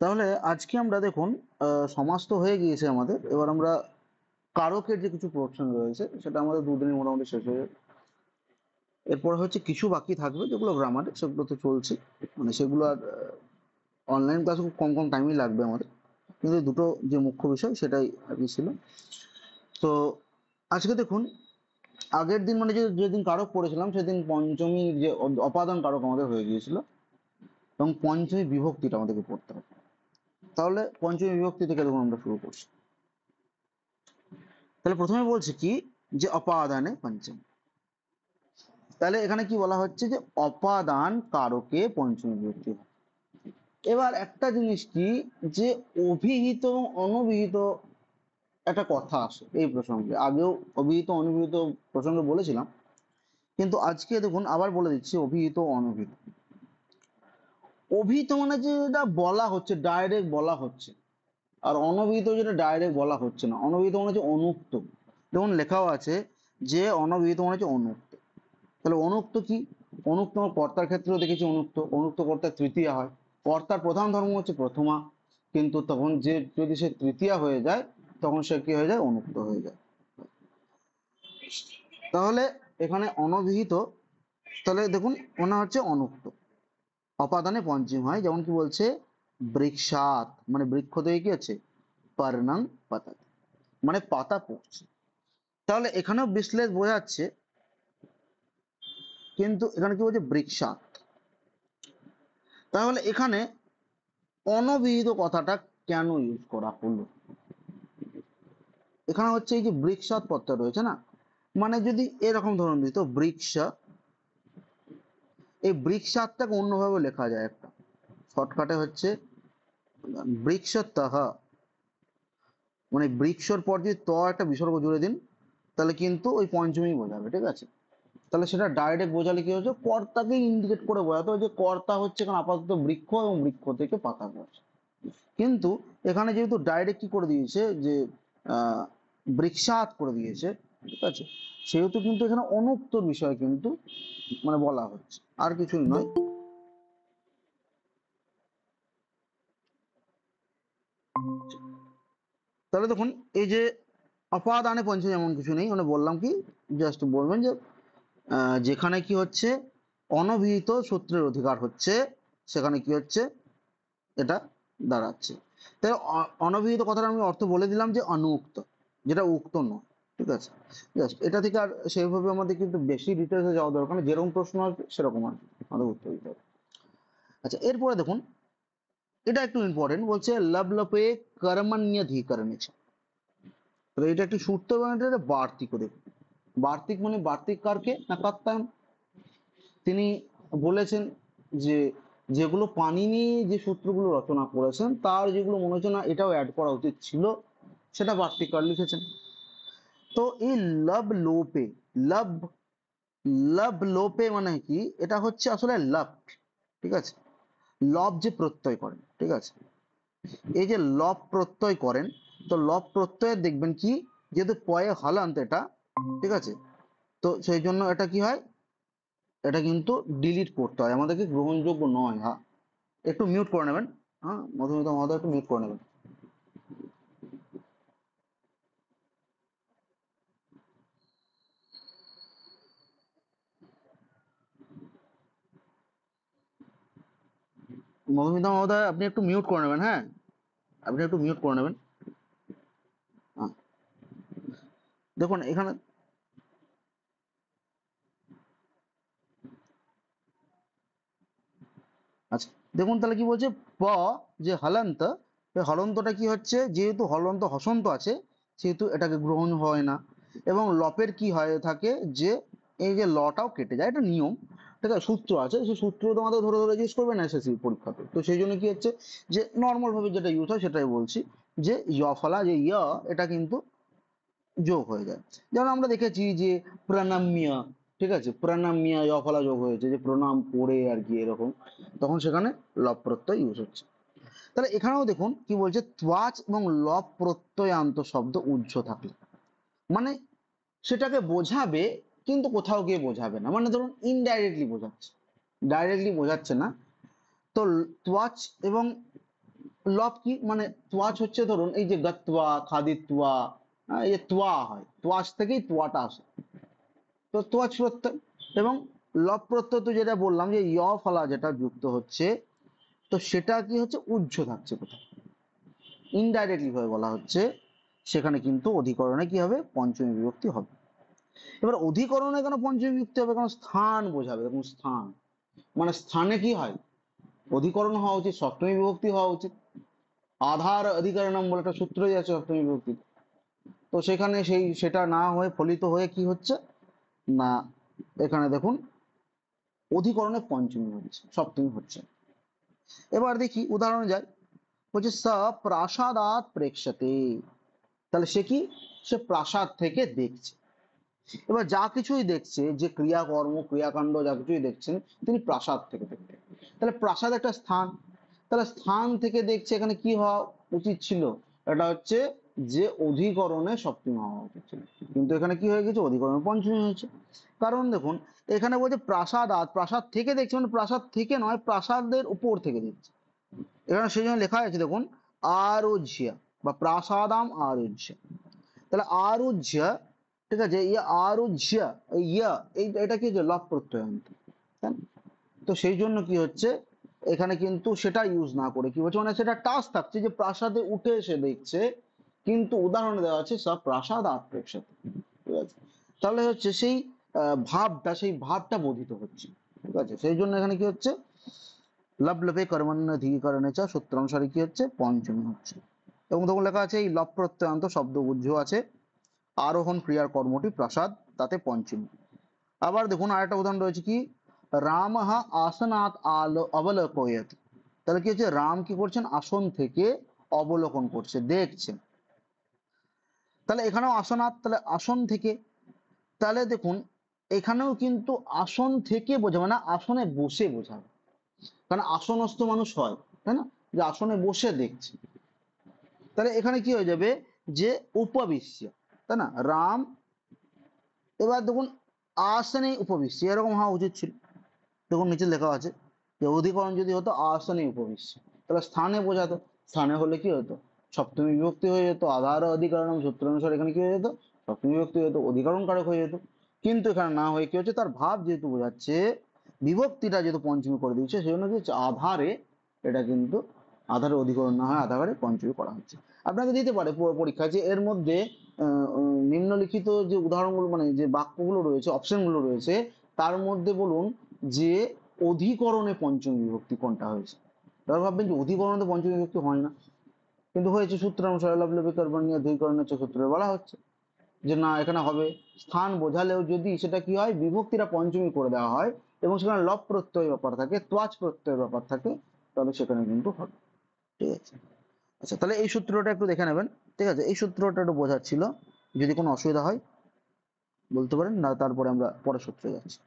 তাহলে আজকে আমরা দেখুন সমাজ তো হয়ে গিয়েছে আমাদের। এবার আমরা কারকের যে কিছু প্রশ্ন রয়েছে সেটা আমাদের দুদিনে মোটামুটি শেষ হয়ে যাবে। এরপর হচ্ছে কিছু বাকি থাকবে যেগুলো গ্রামারে, সেগুলো তো চলছে। মানে সেগুলো আর অনলাইন ক্লাসে খুব কম কম টাইমই লাগবে আমাদের, কিন্তু দুটো যে মুখ্য বিষয় সেটাই আর কি ছিল। তো আজকে দেখুন, আগের দিন মানে যেদিন কারক পড়েছিলাম সেদিন পঞ্চমী যে অপাদান কারক আমাদের হয়ে গিয়েছিল, এবং পঞ্চমী বিভক্তিটা আমাদেরকে পড়তে হবে। তাহলে পঞ্চমী বিভক্তি থেকে দেখুন আমরা শুরু করছি। তাহলে প্রথমে বলছে কি, যে অপাদানে পঞ্চম। তাহলে এখানে কি বলা হচ্ছে, যে অপাদান কারকে পঞ্চমী বিভক্তি হয়। এবার একটা জিনিস কি, যে অভিহিত এবং অনভিহিত একটা কথা আসে এই প্রসঙ্গে। আগেও অভিহিত অনভিহিত প্রসঙ্গে বলেছিলাম, কিন্তু আজকে দেখুন আবার বলে দিচ্ছি অভিহিত অনভিহিত। অভিহিত মানে যেটা বলা হচ্ছে, ডাইরেক্ট বলা হচ্ছে, আর অনভিহিত যেটা ডাইরেক্ট বলা হচ্ছে না। অনভিহিত মানে হচ্ছে অনুক্ত। যেমন লেখাও আছে যে অনভিহিত মানে হচ্ছে অনুক্ত। তাহলে অনুক্ত কি? অনুক্ত আমরা কর্তার ক্ষেত্রেও দেখেছি। অনুক্ত অনুক্ত কর্তার তৃতীয়া হয়। কর্তার প্রধান ধর্ম হচ্ছে প্রথমা, কিন্তু তখন যে যদি সে তৃতীয়া হয়ে যায় তখন সে কি হয়ে যায়? অনুক্ত হয়ে যায়। তাহলে এখানে অনভিহিত, তাহলে দেখুন মনে হচ্ছে অনুক্ত। অপাদানে পঞ্চম হয়, যেমন কি বলছে, বৃক্ষাত মানে বৃক্ষ থেকে কি আছে? পর্ণং পাতা, মানে পাতা পড়ছে। তাহলে এখানেও বিশ্লেষ বোঝাচ্ছে, কিন্তু এখানে কি বলছে? বৃক্ষাত। তাহলে এখানে অনভিহিত কথাটা কেন ইউজ করা হলো? এখানে হচ্ছে এই যে বৃক্ষাত পদটা রয়েছে না, মানে যদি এরকম ধরুন দিত বৃক্ষ, এই বৃক্ষাতটাকে অন্যভাবে লেখা যায়। একটা শর্টকাটে হচ্ছে বৃক্ষতঃ, মানে বৃক্ষর পর যদি ত একটা বিসর্গ জুড়ে দিন, তাহলে কিন্তু ওই পঞ্চমী বোঝাবে। ঠিক আছে? তাহলে সেটা ডাইরেক্ট বোঝালে কি হচ্ছে? কর্তাকে ইন্ডিকেট করে বোঝাতে হবে যে কর্তা হচ্ছে এখানে আপাতত বৃক্ষ, এবং বৃক্ষ থেকে পাতা পড়ছে। কিন্তু এখানে যেহেতু ডাইরেক্ট কি করে দিয়েছে, যে আহ বৃক্ষাত করে দিয়েছে, ঠিক আছে, সেহেতু কিন্তু এখানে অনুক্তর বিষয় কিন্তু মানে বলা হচ্ছে, আর কিছুই নয়। তাহলে দেখুন, এই যে অপাদানে পঞ্চম এমন কিছু নেই, মানে বললাম কি, জাস্ট বলবেন যে যেখানে কি হচ্ছে অনভিহিত সূত্রের অধিকার হচ্ছে, সেখানে কি হচ্ছে এটা দাঁড়াচ্ছে। তাই অনভিহিত কথাটা আমি অর্থ বলে দিলাম, যে অনুক্ত, যেটা উক্ত নয়। ঠিক আছে? জাস্ট এটা থেকে আর সেইভাবে আমাদের কিন্তু বেশি ডিটেলসে যাওয়া দরকার নেই, যেরকম প্রশ্ন আসবে সেরকম আর কি আমাদের উত্তর দিতে হবে। আচ্ছা, এরপরে দেখুন, এটা একটু ইম্পর্টেন্ট। বলছে লব লপে কর্মণ্যধিকরণে। তো এটা একটি সূত্র, এবং এটা বার্তিক। দেখুন, বার্তিক মানে বার্তিক কারকে না কাত্তায়ন। তিনি বলেছেন যে যেগুলো পানিনি যে সূত্রগুলো রচনা করেছেন তার যেগুলো মনে হচ্ছে না এটাও অ্যাড করা উচিত ছিল, সেটা বার্তিকার লিখেছেন। তো এই লব লোপে, লব লব লোপে মানে কি? এটা হচ্ছে আসলে লব। ঠিক আছে? লব যে প্রত্যয় করেন, ঠিক আছে, এই যে লব প্রত্যয় করেন, তো লব প্রত্যয়ের দেখবেন কি, যেহেতু পয়ে হলান্ত এটা, ঠিক আছে, তো সেই জন্য এটা কি হয়, এটা কিন্তু ডিলিট করতে হয়, আমাদেরকে গ্রহণযোগ্য নয়। হ্যাঁ, একটু মিউট করে নেবেন। হ্যাঁ, মধুমিতা মহোদয় একটু মিউট করে নেবেন। মধুমিতা মহোদয় আপনি একটু মিউট করে নেবেন। হ্যাঁ, আপনি একটু মিউট করে নেবেন। হ্যাঁ, দেখুন এখানে, আচ্ছা দেখুন, তাহলে কি বলছে, প যে হলন্ত, এই হলন্তটা কি হচ্ছে, যেহেতু হলন্ত হসন্ত আছে সেহেতু এটাকে গ্রহণ হয় না। এবং লপের কি হয়ে থাকে, যে এই যে লটাও কেটে যায়, এটা নিয়ম। ঠিক আছে? সূত্র আছে, সেই সূত্র তোমাদের ধরে ধরে ইউজ করবে না এসএসসি পরীক্ষাতে। তো সেই জন্য কি হচ্ছে, যে নর্মাল ভাবে যেটা ইউজ হয় সেটাই বলছি, যে ফলা যে এটা কিন্তু যোগ হয়ে যায়। যেমন আমরা দেখেছি যে প্রণাম্য, ঠিক আছে, প্রণাম্য ফলা যোগ হয়েছে, যে প্রণাম করে আর কি এরকম, তখন সেখানে লব প্রত্যয় ইউজ হচ্ছে। তাহলে এখানেও দেখুন কি বলছে, ত্বাচ এবং লব প্রত্যয়ান্ত শব্দ উজ্জ থাকলে, মানে সেটাকে বোঝাবে কিন্তু কোথাও গিয়ে বোঝাবে না, মানে ধরুন ইনডাইরেক্টলি বোঝাচ্ছে, ডাইরেক্টলি বোঝাচ্ছে না। তো ত্বাচ এবং লব কি মানে তোয়াচ হচ্ছে, ধরুন এই যে গত্বা খাদিত্বা, এই যে তোয়া হয়, তোয়াচ থেকেই তোয়াটা আসে, তো তোয়াচ প্রত্যয়। এবং লব প্রত্যয় তো যেটা বললাম যে ফলা যেটা যুক্ত হচ্ছে, তো সেটা কি হচ্ছে, উহ্য থাকছে কোথাও, ইনডাইরেক্টলি ভাবে বলা হচ্ছে, সেখানে কিন্তু অধিকরণে কি হবে, পঞ্চমী বিভক্তি হবে। এবার অধিকরণে কেন পঞ্চমী বিভক্তি হবে, কারণ স্থান বোঝাবে, দেখুন স্থান মানে স্থানে কি হয়, অধিকরণ হওয়া উচিত, সপ্তমী বিভক্তি হওয়া উচিত। আধার অধিকরণম বলে একটা সূত্রই আছে সপ্তমী বিভক্তি, তো সেখানে সেটা না হয়ে ফলিত হয়ে কি হচ্ছে না, এখানে দেখুন অধিকরণে পঞ্চমী হচ্ছে, সপ্তমী হচ্ছে। এবার দেখি উদাহরণে যাই, বলছে স প্রাসাদাৎ প্রেক্ষতে, তাহলে সে কি, সে প্রাসাদ থেকে দেখছে। এবার যা কিছুই দেখছে, যে ক্রিয়াকর্ম ক্রিয়াকাণ্ড যা কিছুই দেখছেন, তিনি প্রাসাদ থেকে দেখবেন। তাহলে প্রাসাদ একটা স্থান, তাহলে স্থান থেকে দেখছে, এখানে কি হওয়া উচিত ছিল, এটা হচ্ছে যে অধিকরণে সপ্তমী হওয়া উচিত ছিল, কিন্তু এখানে কি হয়ে গেছে, অধিকরণে পঞ্চমী হয়েছে। কারণ দেখুন এখানে বলছে প্রাসাদ, প্রাসাদ থেকে দেখছে মানে প্রাসাদ থেকে নয়, প্রাসাদের উপর থেকে দেখছে। এখানে সেই জন্য লেখা আছে দেখুন, আরোহ্য বা প্রাসাদাম আরোহ্য, তাহলে আরুহ্য, ঠিক আছে, ইয়া আরুহ্য, ইয়া এটা কি, যে লব প্রত্যয় অন্ত, তাই না? তো সেই জন্য কি হচ্ছে, এখানে কিন্তু সেটা ইউজ না করে কি হচ্ছে, মানে সেটা টাস্ক থাকছে যে প্রাসাদে উঠে এসে দেখছে, কিন্তু উদাহরণ দেওয়া আছে সব প্রাসাদ আত্মেকসাথে, ঠিক আছে, তাহলে হচ্ছে সেই ভাবটা, সেই ভাবটা বোধিত হচ্ছে, ঠিক আছে, সেই জন্য এখানে কি হচ্ছে, লব লবে কর্মণ্য ধীকরণে চা সূত্রানুসারে কি হচ্ছে, পঞ্চমী হচ্ছে। এবং তখন লেখা আছে এই লব প্রত্যয়ান্ত শব্দ বুঝ্য আছে, আরোহণ ক্রিয়ার কর্মটি প্রাসাদ, তাতে পঞ্চমী। আবার দেখুন আরেকটা উদাহরণ রয়েছে কি, রামহা আসনাত আলো অবলোকয়ত, তাহলে কি হচ্ছে, রাম কি করছেন, আসন থেকে অবলোকন করছে, দেখছেন। তাহলে এখানেও আসনাত, তাহলে আসন থেকে, তাহলে দেখুন এখানেও কিন্তু আসন থেকে বোঝাবে না, আসনে বসে বোঝাবে, কারণ আসনস্থ মানুষ হয়, তাই না, যে আসনে বসে দেখছে। তাহলে এখানে কি হয়ে যাবে, যে উপবিশ্য, তাই না, রাম, এবার দেখুন আসনে উপবিশ্য এরকম হওয়া উচিত ছিল, দেখুন নিচে লেখা আছে যে অধিকরণ যদি হতো আসনে উপবিশ্য, তাহলে স্থানে বোঝাতো, স্থানে হলে কি হতো, সপ্তমী বিভক্তি হয়ে যেত, আধার অধিকরণ সূত্র অনুসারে এখানে কি হয়ে যেত, সপ্তমী বিভক্তি হয়ে যেত, অধিকরণ কারক হয়ে যেত। কিন্তু এখানে না হয়ে কি হচ্ছে, তার ভাব যেহেতু বোঝাচ্ছে, বিভক্তিটা যেহেতু পঞ্চমী করে দিচ্ছে, সেই জন্য কি হচ্ছে, আধারে এটা কিন্তু আধারে অধিকরণ না হয়, আধারে পঞ্চমী করা হচ্ছে। আপনাকে দিতে পারে পরীক্ষা যে এর মধ্যে নিম্নলিখিত যে উদাহরণগুলো মানে যে বাক্যগুলো রয়েছে, অপশনগুলো রয়েছে, তার মধ্যে বলুন যে অধিকরণে পঞ্চমী বিভক্তি কোনটা হয়েছে। এবার ভাববেন যে অধিকরণে পঞ্চমী বিভক্তি হয় না, কিন্তু হয়েছে, সূত্র অনুসারে লবলবি কর্মণীয় দুইকরণের সূত্রে বলা হচ্ছে যে না, এখানে হবে। স্থান বোঝালেও যদি সেটা কি হয়, বিভক্তিটা পঞ্চমী করে দেওয়া হয় এবং সেখানে লব প্রত্যয় ব্যাপার থাকে, ত্বাচ প্রত্যয় ব্যাপার থাকে, তবে সেখানে কিন্তু হবে, ঠিক আছে। আচ্ছা, তাহলে এই সূত্রটা একটু দেখে নেবেন, ঠিক আছে, এই সূত্রটা একটু বোঝার ছিল, যদি কোনো অসুবিধা হয় বলতে পারেন, না তারপরে আমরা পরের সূত্রে যাচ্ছি,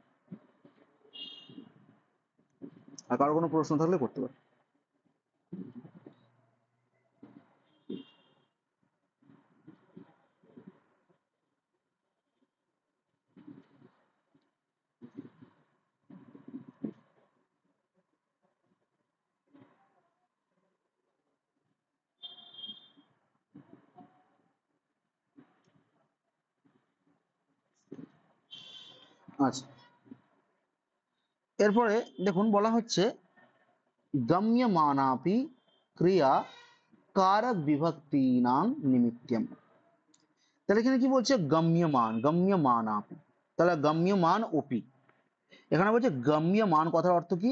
আর কারো কোনো প্রশ্ন থাকলে করতে পারেন। আচ্ছা, এরপরে দেখুন বলা হচ্ছে গম্যমানাপি ক্রিয়া কারক বিভক্তি নাম নিমিত্তম। তাহলে এখানে কি বলছে, গম্যমান, গম্যমানাপি, তাহলে গম্যমান ওপি, এখানে বলছে গম্যমান কথার অর্থ কি,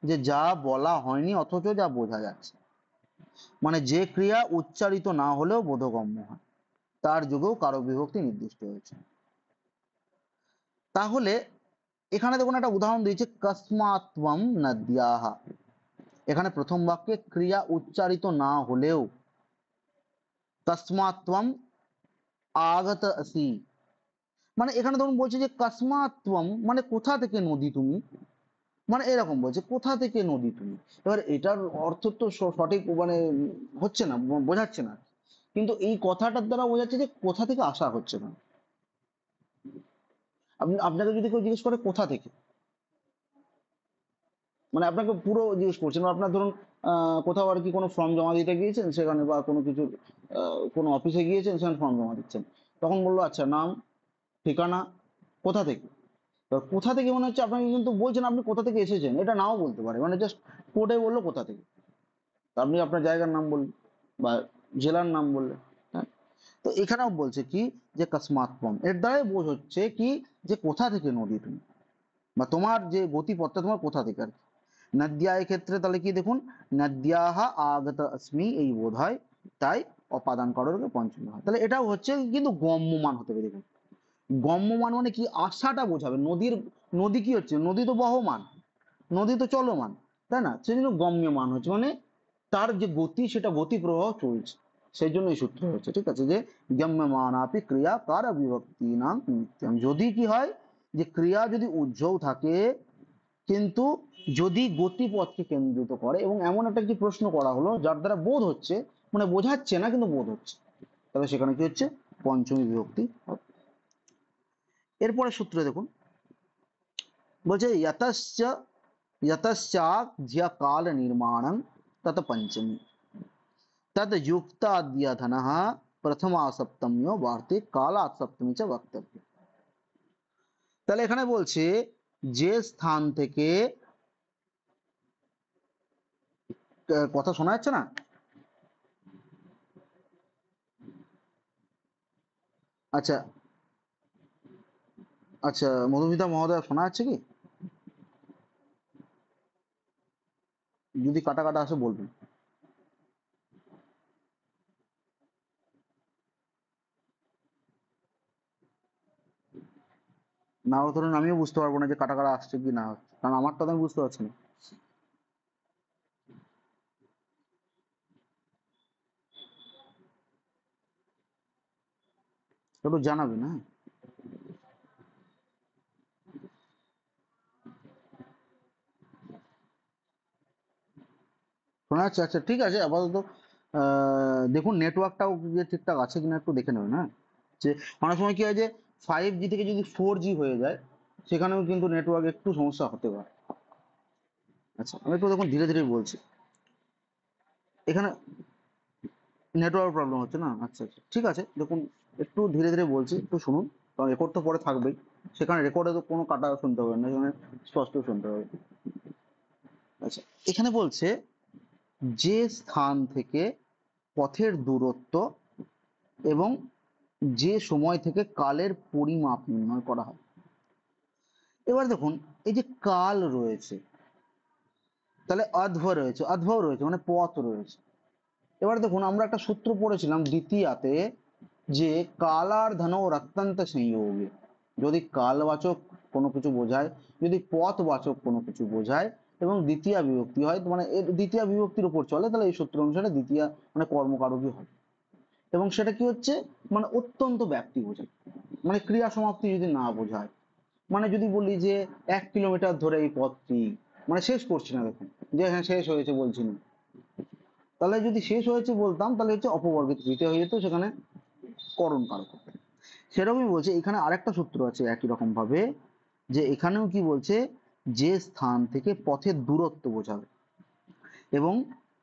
যে যা বলা হয়নি অথচ যা বোঝা যাচ্ছে, মানে যে ক্রিয়া উচ্চারিত না হলেও বোধগম্য হয়, তার যুগেও কারক বিভক্তি নির্দিষ্ট হয়েছে। তাহলে এখানে দেখুন একটা উদাহরণ দিয়েছে, কস্মাত্বম নদ্যাহা, এখানে প্রথম বাক্যে ক্রিয়া উচ্চারিত না হলেও, তস্মাত্বম আগত আসি, মানে এখানে ধরুন বলছে যে কস্মাত্বম মানে কোথা থেকে নদী তুমি, মানে এরকম বলছে কোথা থেকে নদী তুমি। এবার এটার অর্থ তো সঠিক মানে হচ্ছে না, বোঝাচ্ছে না, কিন্তু এই কথাটার দ্বারা বোঝাচ্ছে যে কোথা থেকে আসা হচ্ছে না। আপনি, আপনাকে যদি কেউ জিজ্ঞেস করে কোথা থেকে, মানে আপনাকে পুরো জিজ্ঞেস করছেন, আপনার ধরুন কোথাও আর কি কোনো ফর্ম জমা দিতে গিয়েছেন সেখানে, বা কোনো কিছু কোনো অফিসে গিয়েছেন সেখানে ফর্ম জমা দিচ্ছেন, তখন বললো আচ্ছা নাম, ঠিকানা, কোথা থেকে। এবার কোথা থেকে মনে হচ্ছে আপনাকে কিন্তু বলছেন আপনি কোথা থেকে এসেছেন, এটা নাও বলতে পারে, মানে জাস্ট কোডে বললো কোথা থেকে। তো আপনি আপনার জায়গার নাম বললেন বা জেলার নাম বললেন। হ্যাঁ, তো এখানেও বলছে কি যে কসমাত্মম, এর দ্বারাই বোঝ হচ্ছে কি যে কোথা থেকে নদী তুমি, বা তোমার যে গতিপথটা তোমার কোথা থেকে আর কি। নদ্যা ক্ষেত্রে তাহলে কি দেখুন, নদ্যাহা আগত অস্মি এই বোধ হয়, তাই অপাদান করোকে পঞ্চমী হয়, তাহলে এটাও হচ্ছে কিন্তু গম্যমান হতে হবে। দেখুন গম্যমান মানে কি, আশাটা বোঝাবে নদীর, নদী কি হচ্ছে, নদী তো বহমান, নদী তো চলমান, তাই না, সেই জন্য গম্যমান হচ্ছে মানে তার যে গতি সেটা গতি প্রবাহ চলছে, সেই জন্য এই সূত্র হচ্ছে। ঠিক আছে, যে গম্যমান আপি ক্রিয়া কার বিভক্তি নাম নিত্যম, যদি কি হয় যে ক্রিয়া যদি উজ্জ্বল থাকে কিন্তু যদি গতিপথকে কেন্দ্রিত করে, এবং এমন একটা কি প্রশ্ন করা হলো যার দ্বারা বোধ হচ্ছে, মানে বোঝাচ্ছে না কিন্তু বোধ হচ্ছে, তাহলে সেখানে কি হচ্ছে পঞ্চমী বিভক্তি হবে। এরপরে সূত্রে দেখুন, বলছে यतश्च यतश्चाज्य काल निर्माणं तत पंचमी तद युक्ताद्यधनः प्रथमा सप्तम्यो वार्तिक कालात् सप्तमी च वक्तव्य। তাহলে এখানে বলছে যে স্থান থেকে, কথা শোনা যাচ্ছে না? আচ্ছা, আচ্ছা মধুমিতা মহোদয় শোনা যাচ্ছে কি? যদি কাটা কাটা আসে বলবেন। না হলে ধরুন আমিও বুঝতে পারবো না যে কাটা কাটা আসছে কি না আসছে, কারণ আমারটা তো আমি বুঝতে পারছি না। একটু জানাবেন, হ্যাঁ। শোনা যাচ্ছে, আচ্ছা ঠিক আছে আপাতত। দেখুন নেটওয়ার্কটাও যে ঠিকঠাক আছে কিনা একটু দেখে নেবেন, হ্যাঁ। যে অনেক সময় কি হয় যে 5G থেকে যদি 4G হয়ে যায়, সেখানেও কিন্তু নেটওয়ার্ক একটু সমস্যা হতে পারে। আচ্ছা আমি একটু দেখুন ধীরে ধীরে বলছি। এখানে নেটওয়ার্ক প্রবলেম হচ্ছে না, আচ্ছা আচ্ছা ঠিক আছে দেখুন, একটু ধীরে ধীরে বলছি, একটু শুনুন, কারণ রেকর্ড তো পরে থাকবেই, সেখানে রেকর্ডে তো কোনো কাটা শুনতে হবে না, সেখানে স্পষ্ট শুনতে হবে। আচ্ছা, এখানে বলছে যে স্থান থেকে পথের দূরত্ব এবং যে সময় থেকে কালের পরিমাপ নির্ণয় করা হয়। এবার দেখুন এই যে কাল রয়েছে, তাহলে অধ্ব রয়েছে, অধ্ব রয়েছে মানে পথ রয়েছে। এবার দেখুন আমরা একটা সূত্র পড়েছিলাম দ্বিতীয়াতে, যে কালার ধন অত্যন্ত সংযোগে, যদি কালবাচক কোনো কিছু বোঝায়, যদি পথবাচক কোনো কিছু বোঝায় এবং দ্বিতীয় বিভক্তি হয়, মানে এর দ্বিতীয় বিভক্তির উপর চলে, তাহলে এই সূত্র অনুসারে দ্বিতীয় মানে কর্মকারকই হয়। এবং সেটা কি হচ্ছে, মানে অত্যন্ত ব্যাপ্তি বোঝায়, মানে ক্রিয়া সমাপ্তি যদি না বোঝায়, মানে যদি বলি যে 1 কিলোমিটার ধরে এই পথটি, মানে শেষ করছি না দেখুন, যে হ্যাঁ শেষ হয়েছে বলছি না, তাহলে যদি শেষ হয়েছে বলতাম তাহলে হচ্ছে অপবর্গের তৃতীয় হয়ে যেত, সেখানে করণ কারক হতো। সেরকমই বলছে এখানে আরেকটা সূত্র আছে একই রকম ভাবে, যে এখানেও কি বলছে, যে স্থান থেকে পথের দূরত্ব বোঝাবে এবং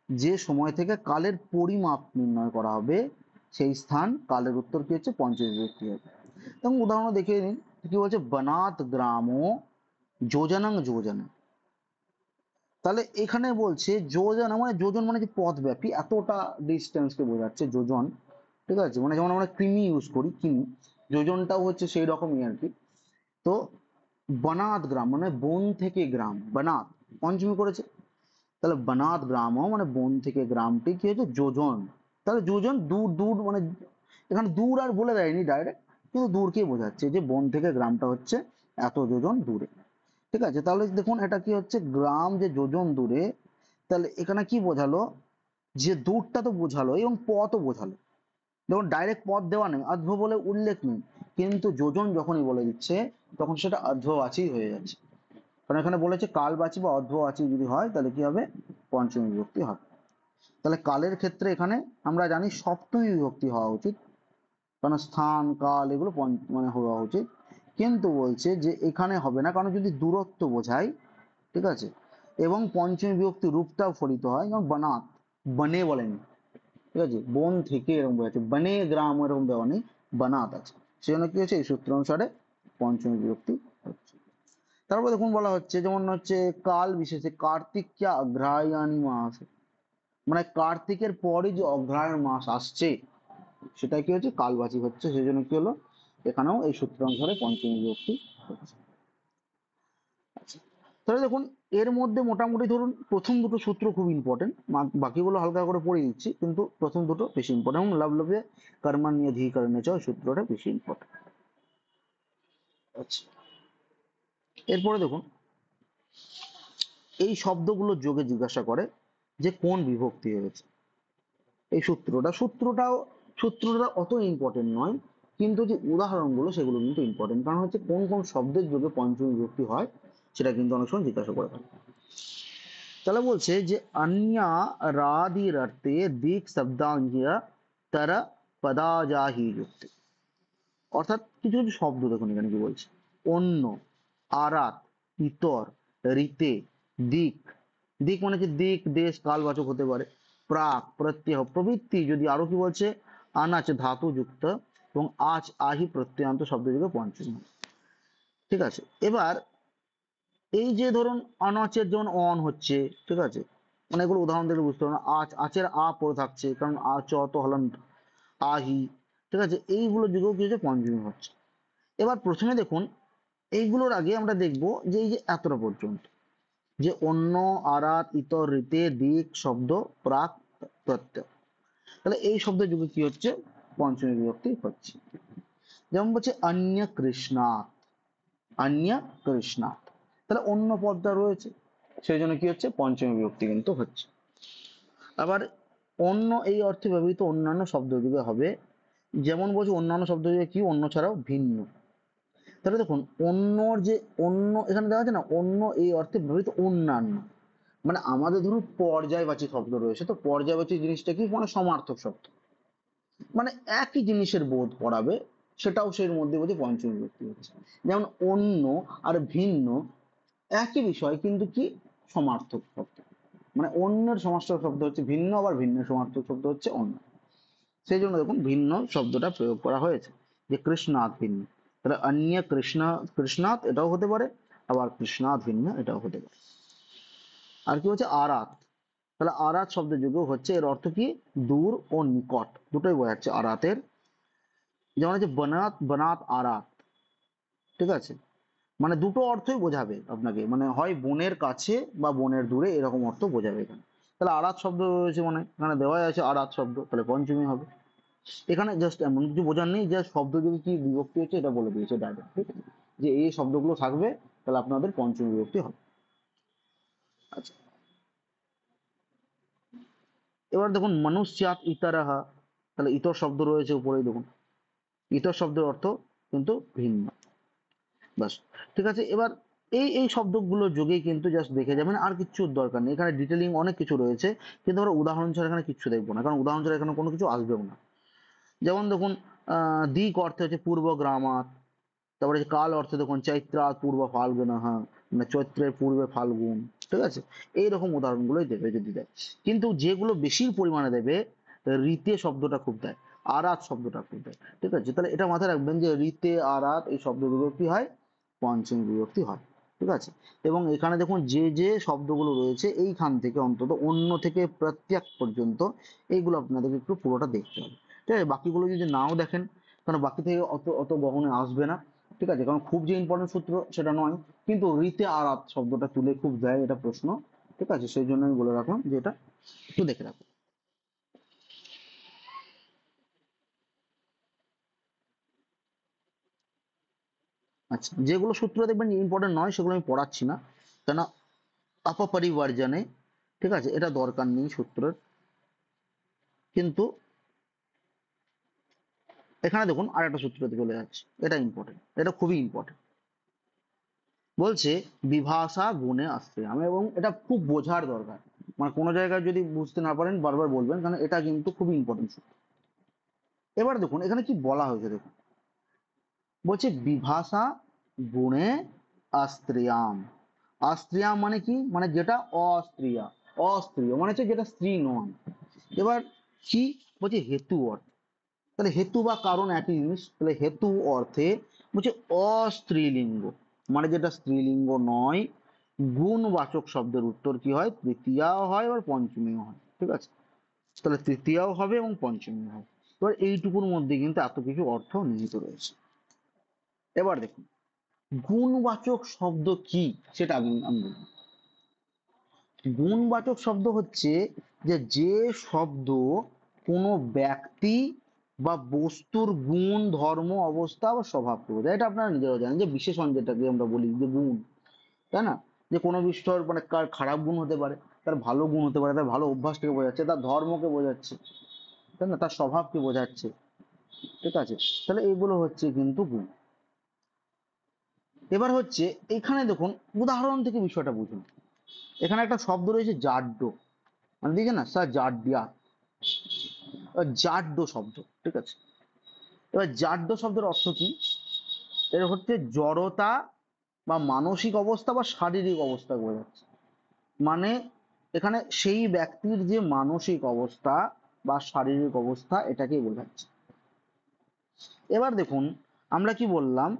যে সময় থেকে কালের পরিমাপ নির্ণয় করা হবে, সেই স্থান কালের উত্তর কি হচ্ছে পঞ্চমী বিভক্তি হবে। এবং উদাহরণ দেখে নিন, কি বলছে, বনাত গ্রাম যোজনাং যোজনা। তাহলে এখানে বলছে যোজনা মানে, যোজন মানে যে পথ ব্যাপী, এতটা ডিস্টেন্স কে বোঝাচ্ছে যোজন। ঠিক আছে, মানে যেমন আমরা কিমি ইউজ করি কিমি, যোজনটাও হচ্ছে সেই রকমই আর কি। তো বনাত গ্রাম মানে বন থেকে গ্রাম, বনাত পঞ্চমী করেছে, তাহলে বনাত গ্রাম মানে বন থেকে গ্রামটি কি হচ্ছে যোজন। তাহলে যোজন দূর দূর মানে, এখানে দূর আর বলে দেয়নি ডাইরেক্ট, কিন্তু দূরকেই বোঝাচ্ছে যে বন থেকে গ্রামটা হচ্ছে এত যোজন দূরে। ঠিক আছে, তাহলে দেখুন এটা কি হচ্ছে, গ্রাম যে যোজন দূরে, তাহলে এখানে কি বোঝালো, যে দূরটা তো বোঝালো এবং পথও বোঝালো। দেখুন ডাইরেক্ট পথ দেওয়া নেই, অধ্ব বলে উল্লেখ নেই, কিন্তু যোজন যখনই বলে দিচ্ছে তখন সেটা অধ্ববাচী হয়ে যাচ্ছে, কারণ এখানে বলেছে কালবাচী বা অধ্ববাচী যদি হয় তাহলে কি হবে, পঞ্চমী বিভক্তি হবে। তাহলে কালের ক্ষেত্রে এখানে আমরা জানি সপ্তমী বিভক্তি হওয়া উচিত, কারণ স্থান কাল এগুলো মানে হওয়া উচিত, কিন্তু বলছে যে এখানে হবে না, কারণ যদি দূরত্ব বোঝায়, ঠিক আছে, এবং পঞ্চমী বিভক্তি রূপটাও ফলিত হয়, যেমন বানাত, বনে বলেন, ঠিক আছে, বন থেকে এরকম বোঝাচ্ছে, বনে গ্রাম এরকম দেওয়া নেই, বানাত আছে, সেজন্য কি হচ্ছে এই সূত্র অনুসারে পঞ্চমী বিভক্তি হচ্ছে। তারপর দেখুন বলা হচ্ছে, যেমন হচ্ছে কাল বিশেষে কার্তিক অগ্রহায়ণী মাস, মানে কার্তিকের পরে যে অগ্রহায়ণ মাস আসছে সেটা কি হচ্ছে কালবাচী হচ্ছে, সেই জন্য কি হলো এখানেও এই সূত্র অনুসারে পঞ্চমী বিভক্তি হচ্ছে। আচ্ছা, তাহলে দেখুন এর মধ্যে মোটামুটি ধরুন প্রথম দুটো সূত্র খুব ইম্পর্টেন্ট, বাকিগুলো হালকা করে পড়ে দিচ্ছি, কিন্তু প্রথম দুটো বেশি ইম্পর্টেন্ট, এবং লবলব্ধে কর্মাণ্যধিকরণে চ সূত্রটা বেশি ইম্পর্টেন্ট। আচ্ছা, এরপরে দেখুন এই শব্দগুলো যোগে জিজ্ঞাসা করে যে কোন বিভক্তি হয়েছে। এই সূত্রটা অত ইম্পর্টেন্ট নয়, কিন্তু যে উদাহরণগুলো সেগুলো কিন্তু ইম্পর্টেন্ট, কারণ হচ্ছে কোন কোন শব্দের যোগে পঞ্চমী বিভক্তি হয় সেটা কিন্তু অনেক সময় জিজ্ঞাসা করে থাকে। তাহলে বলছে যে অন্যা রাদির অর্থে দিক শব্দাঙ্গিয়া তারা পদাজাহি যুক্ত, অর্থাৎ কিছু কিছু শব্দ দেখুন এখানে কি বলছে, অন্য, আরাত, ইতর, ঋতে, দিক, দিক মানে হচ্ছে দিক দেশ কালবাচক হতে পারে, প্রাক, প্রত্যয়, প্রবৃত্তি, যদি আরো কি বলছে আনাচ ধাতু যুক্ত এবং আচ আহি প্রত্যয়ান্ত শব্দ যুগে পঞ্চমী। ঠিক আছে, এবার এই যে ধরুন অনাচের যেমন অন হচ্ছে, ঠিক আছে, মানে এগুলো উদাহরণ দিলে বুঝতে পারবেন, আচ আচের আ পড়ে থাকছে, কারণ আ চ তো হলাম আহি, ঠিক আছে, এইগুলো যুগেও কি হচ্ছে পঞ্চমী হচ্ছে। এবার প্রথমে দেখুন এইগুলোর আগে আমরা দেখব যে এই যে এতটা পর্যন্ত, যে অন্য, আরাত, ইতর, ঋতে, দিক শব্দ, প্রাক, প্রত্যয়, তাহলে এই শব্দ যুগে কি হচ্ছে পঞ্চমী বিভক্তি হচ্ছে। যেমন বলছে অন্য কৃষ্ণাৎ, অন্য কৃষ্ণাৎ, তাহলে অন্য পদটা রয়েছে, সেই জন্য কি হচ্ছে পঞ্চমী বিভক্তি কিন্তু হচ্ছে। আবার অন্য এই অর্থে ব্যবহৃত অন্যান্য শব্দ যুগে হবে, যেমন বলছে অন্যান্য শব্দ যুগে কি, অন্য ছাড়াও ভিন্ন। তাহলে দেখুন অন্যর যে অন্য এখানে দেখা যাচ্ছে না, অন্য এই অর্থে ব্যবহৃত অন্যান্য, মানে আমাদের ধরুন পর্যায়বাচী শব্দ রয়েছে, তো পর্যায়বাচী জিনিসটা কি, মানে সমার্থক শব্দ, মানে একই জিনিসের বোধ করাবে, সেটাও সেই মধ্যে বলছে পঞ্চমী বিভক্তি হচ্ছে। যেমন অন্য আর ভিন্ন একই বিষয়, কিন্তু কি সমার্থক শব্দ, মানে অন্যের সমার্থক শব্দ হচ্ছে ভিন্ন, আবার ভিন্নের সমার্থক শব্দ হচ্ছে অন্য, সেই জন্য দেখুন ভিন্ন শব্দটা প্রয়োগ করা হয়েছে, যে কৃষ্ণাৎ ভিন্ন, তাহলে অন্য কৃষ্ণাৎ এটাও হতে পারে, আবার কৃষ্ণাৎ ভিন্ন এটাও হতে পারে। আর কি হচ্ছে আরাত, তাহলে আরাত শব্দের যুগেও হচ্ছে, এর অর্থ কি দূর ও নিকট দুটোই বোঝাচ্ছে আরাতের, যেমন হচ্ছে বনাত, বনাত আরাত, ঠিক আছে, মানে দুটো অর্থই বোঝাবে আপনাকে, মানে হয় বনের কাছে বা বনের দূরে এরকম অর্থ বোঝাবে এখানে। তাহলে আরাত শব্দ রয়েছে, মানে এখানে দেওয়াই আছে আরাত শব্দ, তাহলে পঞ্চমী হবে। এখানে জাস্ট এমন কিছু বোঝার নেই, যে শব্দ যদি কি বিভক্তি হচ্ছে এটা বলে দিয়েছে ডাইরেক্ট, ঠিক আছে, যে এই শব্দগুলো থাকবে তাহলে আপনাদের পঞ্চমী বিভক্তি হবে। আচ্ছা, এবার দেখুন মনুষ্যাৎ ইতরাহা, তাহলে ইতর শব্দ রয়েছে উপরেই দেখুন, ইতর শব্দের অর্থ কিন্তু ভিন্ন, বাস, ঠিক আছে। এবার এই এই শব্দগুলো যোগেই কিন্তু জাস্ট দেখে যাবেন, আর কিচ্ছুর দরকার নেই, এখানে ডিটেলিং অনেক কিছু রয়েছে, কিন্তু আমরা উদাহরণ ছাড়া এখানে কিচ্ছু দেখবো না, কারণ উদাহরণ ছাড়া এখানে কোনো কিছু আসবেও না। যেমন দেখুন দিক অর্থে হচ্ছে পূর্ব গ্রামাত, তারপরে কাল অর্থে দেখুন চৈত্রাৎ পূর্ব ফাল্গুন, হ্যাঁ, মানে চৈত্রের পূর্বে ফাল্গুন, ঠিক আছে, এইরকম উদাহরণগুলোই দেবে যদি দেয়, কিন্তু যেগুলো বেশি পরিমাণে দেবে, ঋতে শব্দটা খুব দেয়, আরাত শব্দটা খুব দেয়, ঠিক আছে, তাহলে এটা মাথায় রাখবেন যে ঋতে আরাত এই শব্দ বিভক্তি হয়, পঞ্চমী বিভক্তি হয়, ঠিক আছে। এবং এখানে দেখুন যে যে শব্দগুলো রয়েছে এইখান থেকে অন্তত অন্য থেকে প্রত্যেক পর্যন্ত, এইগুলো আপনাদেরকে একটু পুরোটা দেখতে হবে, ঠিক আছে, বাকিগুলো যদি নাও দেখেন, কারণ বাকি থেকে অত অত গহনে আসবে না, ঠিক আছে, কারণ খুব যে ইম্পর্টেন্ট সূত্র সেটা নয়, কিন্তু ঋতে আরাত শব্দটা তুলে খুব দেয় এটা প্রশ্ন, ঠিক আছে, সেই জন্য আমি বলে রাখলাম যে এটা একটু দেখে রাখো। আচ্ছা, যেগুলো সূত্র দেখবেন ইম্পর্টেন্ট নয় সেগুলো আমি পড়াচ্ছি না, কেন অপপরিবর্জনে, ঠিক আছে, এটা দরকার নেই সূত্রের, কিন্তু এখানে দেখুন আর একটা সূত্রতে চলে যাচ্ছে, এটা ইম্পর্টেন্ট, এটা খুবই ইম্পর্টেন্ট, বলছে বিভাষা গুণে আশ্রয়াম, এবং এটা খুব বোঝার দরকার, মানে কোনো জায়গায় যদি বুঝতে না পারেন বারবার বলবেন, কারণ এটা কিন্তু খুবই ইম্পর্টেন্ট সূত্র। এবার দেখুন এখানে কি বলা হয়েছে, দেখুন বলছে বিভাষা গুণে আস্ত্রিয়াম, আস্ত্রিয়া মানে কি, মানে যেটা অস্ত্রিয়া, অস্ত্রীয় মানে হচ্ছে যেটা স্ত্রী নয়। এবার কি বলছে, হেতু অর্থ, তাহলে হেতু বা কারণ একই জিনিস, তাহলে হেতু অর্থে বলছে অস্ত্রীলিঙ্গ, মানে যেটা স্ত্রীলিঙ্গ নয়। গুণবাচক শব্দের উত্তর কি হয়, তৃতীয়াও হয় এবার পঞ্চমীও হয়, ঠিক আছে। তাহলে তৃতীয়াও হবে এবং পঞ্চমীও হবে। এবার এইটুকুর মধ্যে কিন্তু এত কিছু অর্থ নিহিত রয়েছে। এবার দেখুন গুণবাচক শব্দ কি, সেটা আমি বলবো। গুণবাচক শব্দ হচ্ছে যে যে শব্দ কোনো ব্যক্তি বা বস্তুর গুণ, ধর্ম, অবস্থা বা স্বভাবকে বোঝায়। এটা আপনারা নিজেরাও জানেন যে বিশেষণ যেটাকে আমরা বলি যে গুণ, তাই না? যে কোনো বিষয়ের মানে কার খারাপ গুণ হতে পারে, তার ভালো গুণ হতে পারে, তার ভালো অভ্যাসটাকে বোঝাচ্ছে, তার ধর্মকে বোঝাচ্ছে, তাই না, তার স্বভাবকে বোঝাচ্ছে, ঠিক আছে। তাহলে এইগুলো হচ্ছে কিন্তু গুণ। এবার হচ্ছে এখানে দেখুন উদাহরণ থেকে বিষয়টা বুঝুন। এখানে একটা শব্দ রয়েছে জাড্য, মানে দেখে না স্যার জাড্যা, জাড্য শব্দ, ঠিক আছে। এবার জাড্য শব্দের অর্থ কি, এর হচ্ছে জড়তা বা মানসিক অবস্থা বা শারীরিক অবস্থা বোঝাচ্ছে। মানে এখানে সেই ব্যক্তির যে মানসিক অবস্থা বা শারীরিক অবস্থা এটাকেই বোঝাচ্ছে। এবার দেখুন আমরা কি বললাম,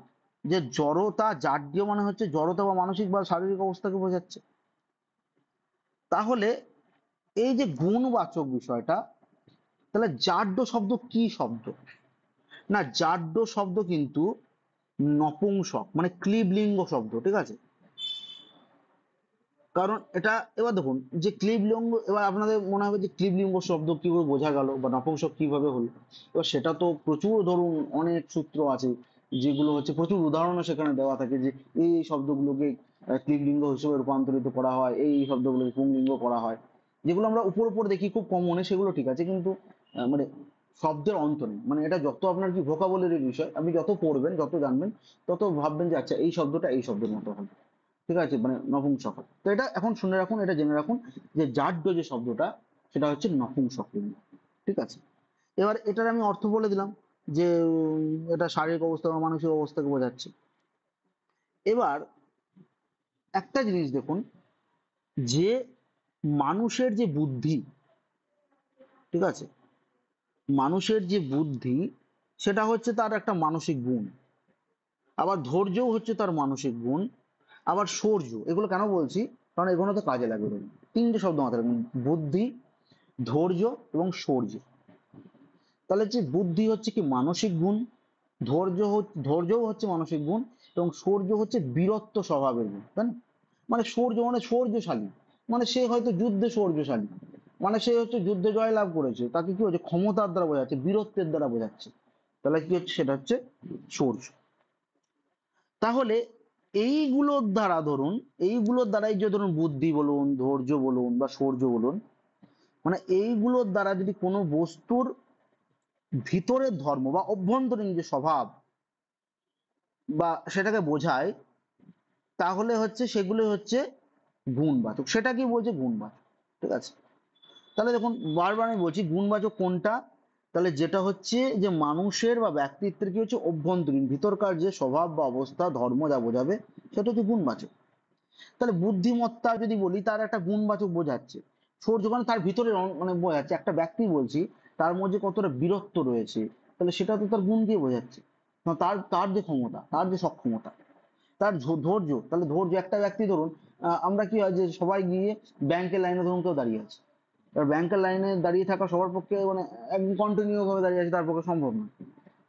যে জড়তা, জাড্য মানে হচ্ছে জড়তা বা মানসিক বা শারীরিক অবস্থাকে বোঝাচ্ছে। তাহলে এই যে গুণবাচক বিষয়টা, তাহলে জাড্য শব্দ কি শব্দ, না জাড্য শব্দ কিন্তু নপুংসক মানে ক্লিবলিঙ্গ শব্দ, ঠিক আছে। কারণ এটা, এবার দেখুন যে ক্লিবলিঙ্গ, এবার আপনাদের মনে হবে যে ক্লিবলিঙ্গ শব্দ কিভাবে বোঝা গেল বা নপুংসক কিভাবে হলো। এবার সেটা তো প্রচুর ধরুন অনেক সূত্র আছে, যেগুলো হচ্ছে প্রচুর উদাহরণও সেখানে দেওয়া থাকে যে এই শব্দগুলোকে ক্লিবলিঙ্গ হিসেবে রূপান্তরিত করা হয়, এই শব্দগুলোকে পুংলিঙ্গ করা হয়। যেগুলো আমরা উপর উপর দেখি খুব কম মনে, সেগুলো ঠিক আছে, কিন্তু মানে শব্দের অন্ত নেই। মানে এটা যত আপনার কি ভোকাবুলারি বিষয়, আপনি যত পড়বেন যত জানবেন তত ভাববেন যে আচ্ছা এই শব্দটা এই শব্দের মতো হবে, ঠিক আছে, মানে নপুংসক। তো এটা এখন শুনে রাখুন, এটা জেনে রাখুন যে জাড্য যে শব্দটা সেটা হচ্ছে নপুংসক লিঙ্গ, ঠিক আছে। এবার এটার আমি অর্থ বলে দিলাম যে এটা শারীরিক অবস্থা বা মানসিক অবস্থাকে বোঝাচ্ছে। এবার একটা জিনিস দেখুন, যে মানুষের যে বুদ্ধি, ঠিক আছে, মানুষের যে বুদ্ধি সেটা হচ্ছে তার একটা মানসিক গুণ, আবার ধৈর্যও হচ্ছে তার মানসিক গুণ, আবার শৌর্য। এগুলো কেন বলছি, কারণ এগুলো তো কাজে লাগবে। ধরুন তিনটে শব্দ মাথায় রাখুন, বুদ্ধি, ধৈর্য এবং শৌর্য। তাহলে যে বুদ্ধি হচ্ছে কি মানসিক গুণ, ধৈর্যও হচ্ছে মানসিক গুণ, এবং শৌর্য হচ্ছে বীরত্ব স্বভাবের গুণ, তাই না? মানে শৌর্য মানে শৌর্যশালী, মানে সে হয়তো যুদ্ধে শৌর্যশালী, মানে সে হচ্ছে যুদ্ধে জয়লাভ করেছে, তাকে কি হচ্ছে ক্ষমতার দ্বারা বোঝাচ্ছে, বীরত্বের দ্বারা বোঝাচ্ছে। তাহলে কি হচ্ছে, সেটা হচ্ছে শৌর্য। তাহলে এইগুলোর দ্বারা ধরুন, এইগুলোর দ্বারাই যে ধরুন বুদ্ধি বলুন, ধৈর্য বলুন বা শৌর্য বলুন, মানে এইগুলোর দ্বারা যদি কোনো বস্তুর ভিতরের ধর্ম বা অভ্যন্তরীণ যে স্বভাব বা সেটাকে বোঝায়, তাহলে হচ্ছে সেগুলো হচ্ছে গুণবাচক। সেটা কি বলছে, গুণবাচক, ঠিক আছে। তাহলে দেখুন বারবার আমি বলছি গুণবাচক কোনটা, তাহলে যেটা হচ্ছে যে মানুষের বা ব্যক্তিত্বের কি হচ্ছে অভ্যন্তরীণ ভিতরকার যে স্বভাব বা অবস্থা, ধর্ম যা বোঝাবে সেটা হচ্ছে গুণবাচক। তাহলে বুদ্ধিমত্তা যদি বলি তার একটা গুণবাচক বোঝাচ্ছে, সৌর্য মানে তার ভিতরে মানে বোঝাচ্ছে, একটা ব্যক্তি বলছি তার মধ্যে কতটা বীরত্ব রয়েছে, তাহলে সেটা তো তার গুণ দিয়ে বোঝাচ্ছে। না, তার তার যে ক্ষমতা, তার যে সক্ষমতা, তার ধৈর্য, তাহলে ধৈর্য একটা ব্যক্তি ধরুন আমরা কি হয় যে সবাই গিয়ে ব্যাংকের লাইনে ধরুন কেউ দাঁড়িয়ে আছে, এবার ব্যাংকের লাইনে দাঁড়িয়ে থাকা সবার পক্ষে মানে একদম কন্টিনিউ ভাবে দাঁড়িয়ে আছে তার পক্ষে সম্ভব না,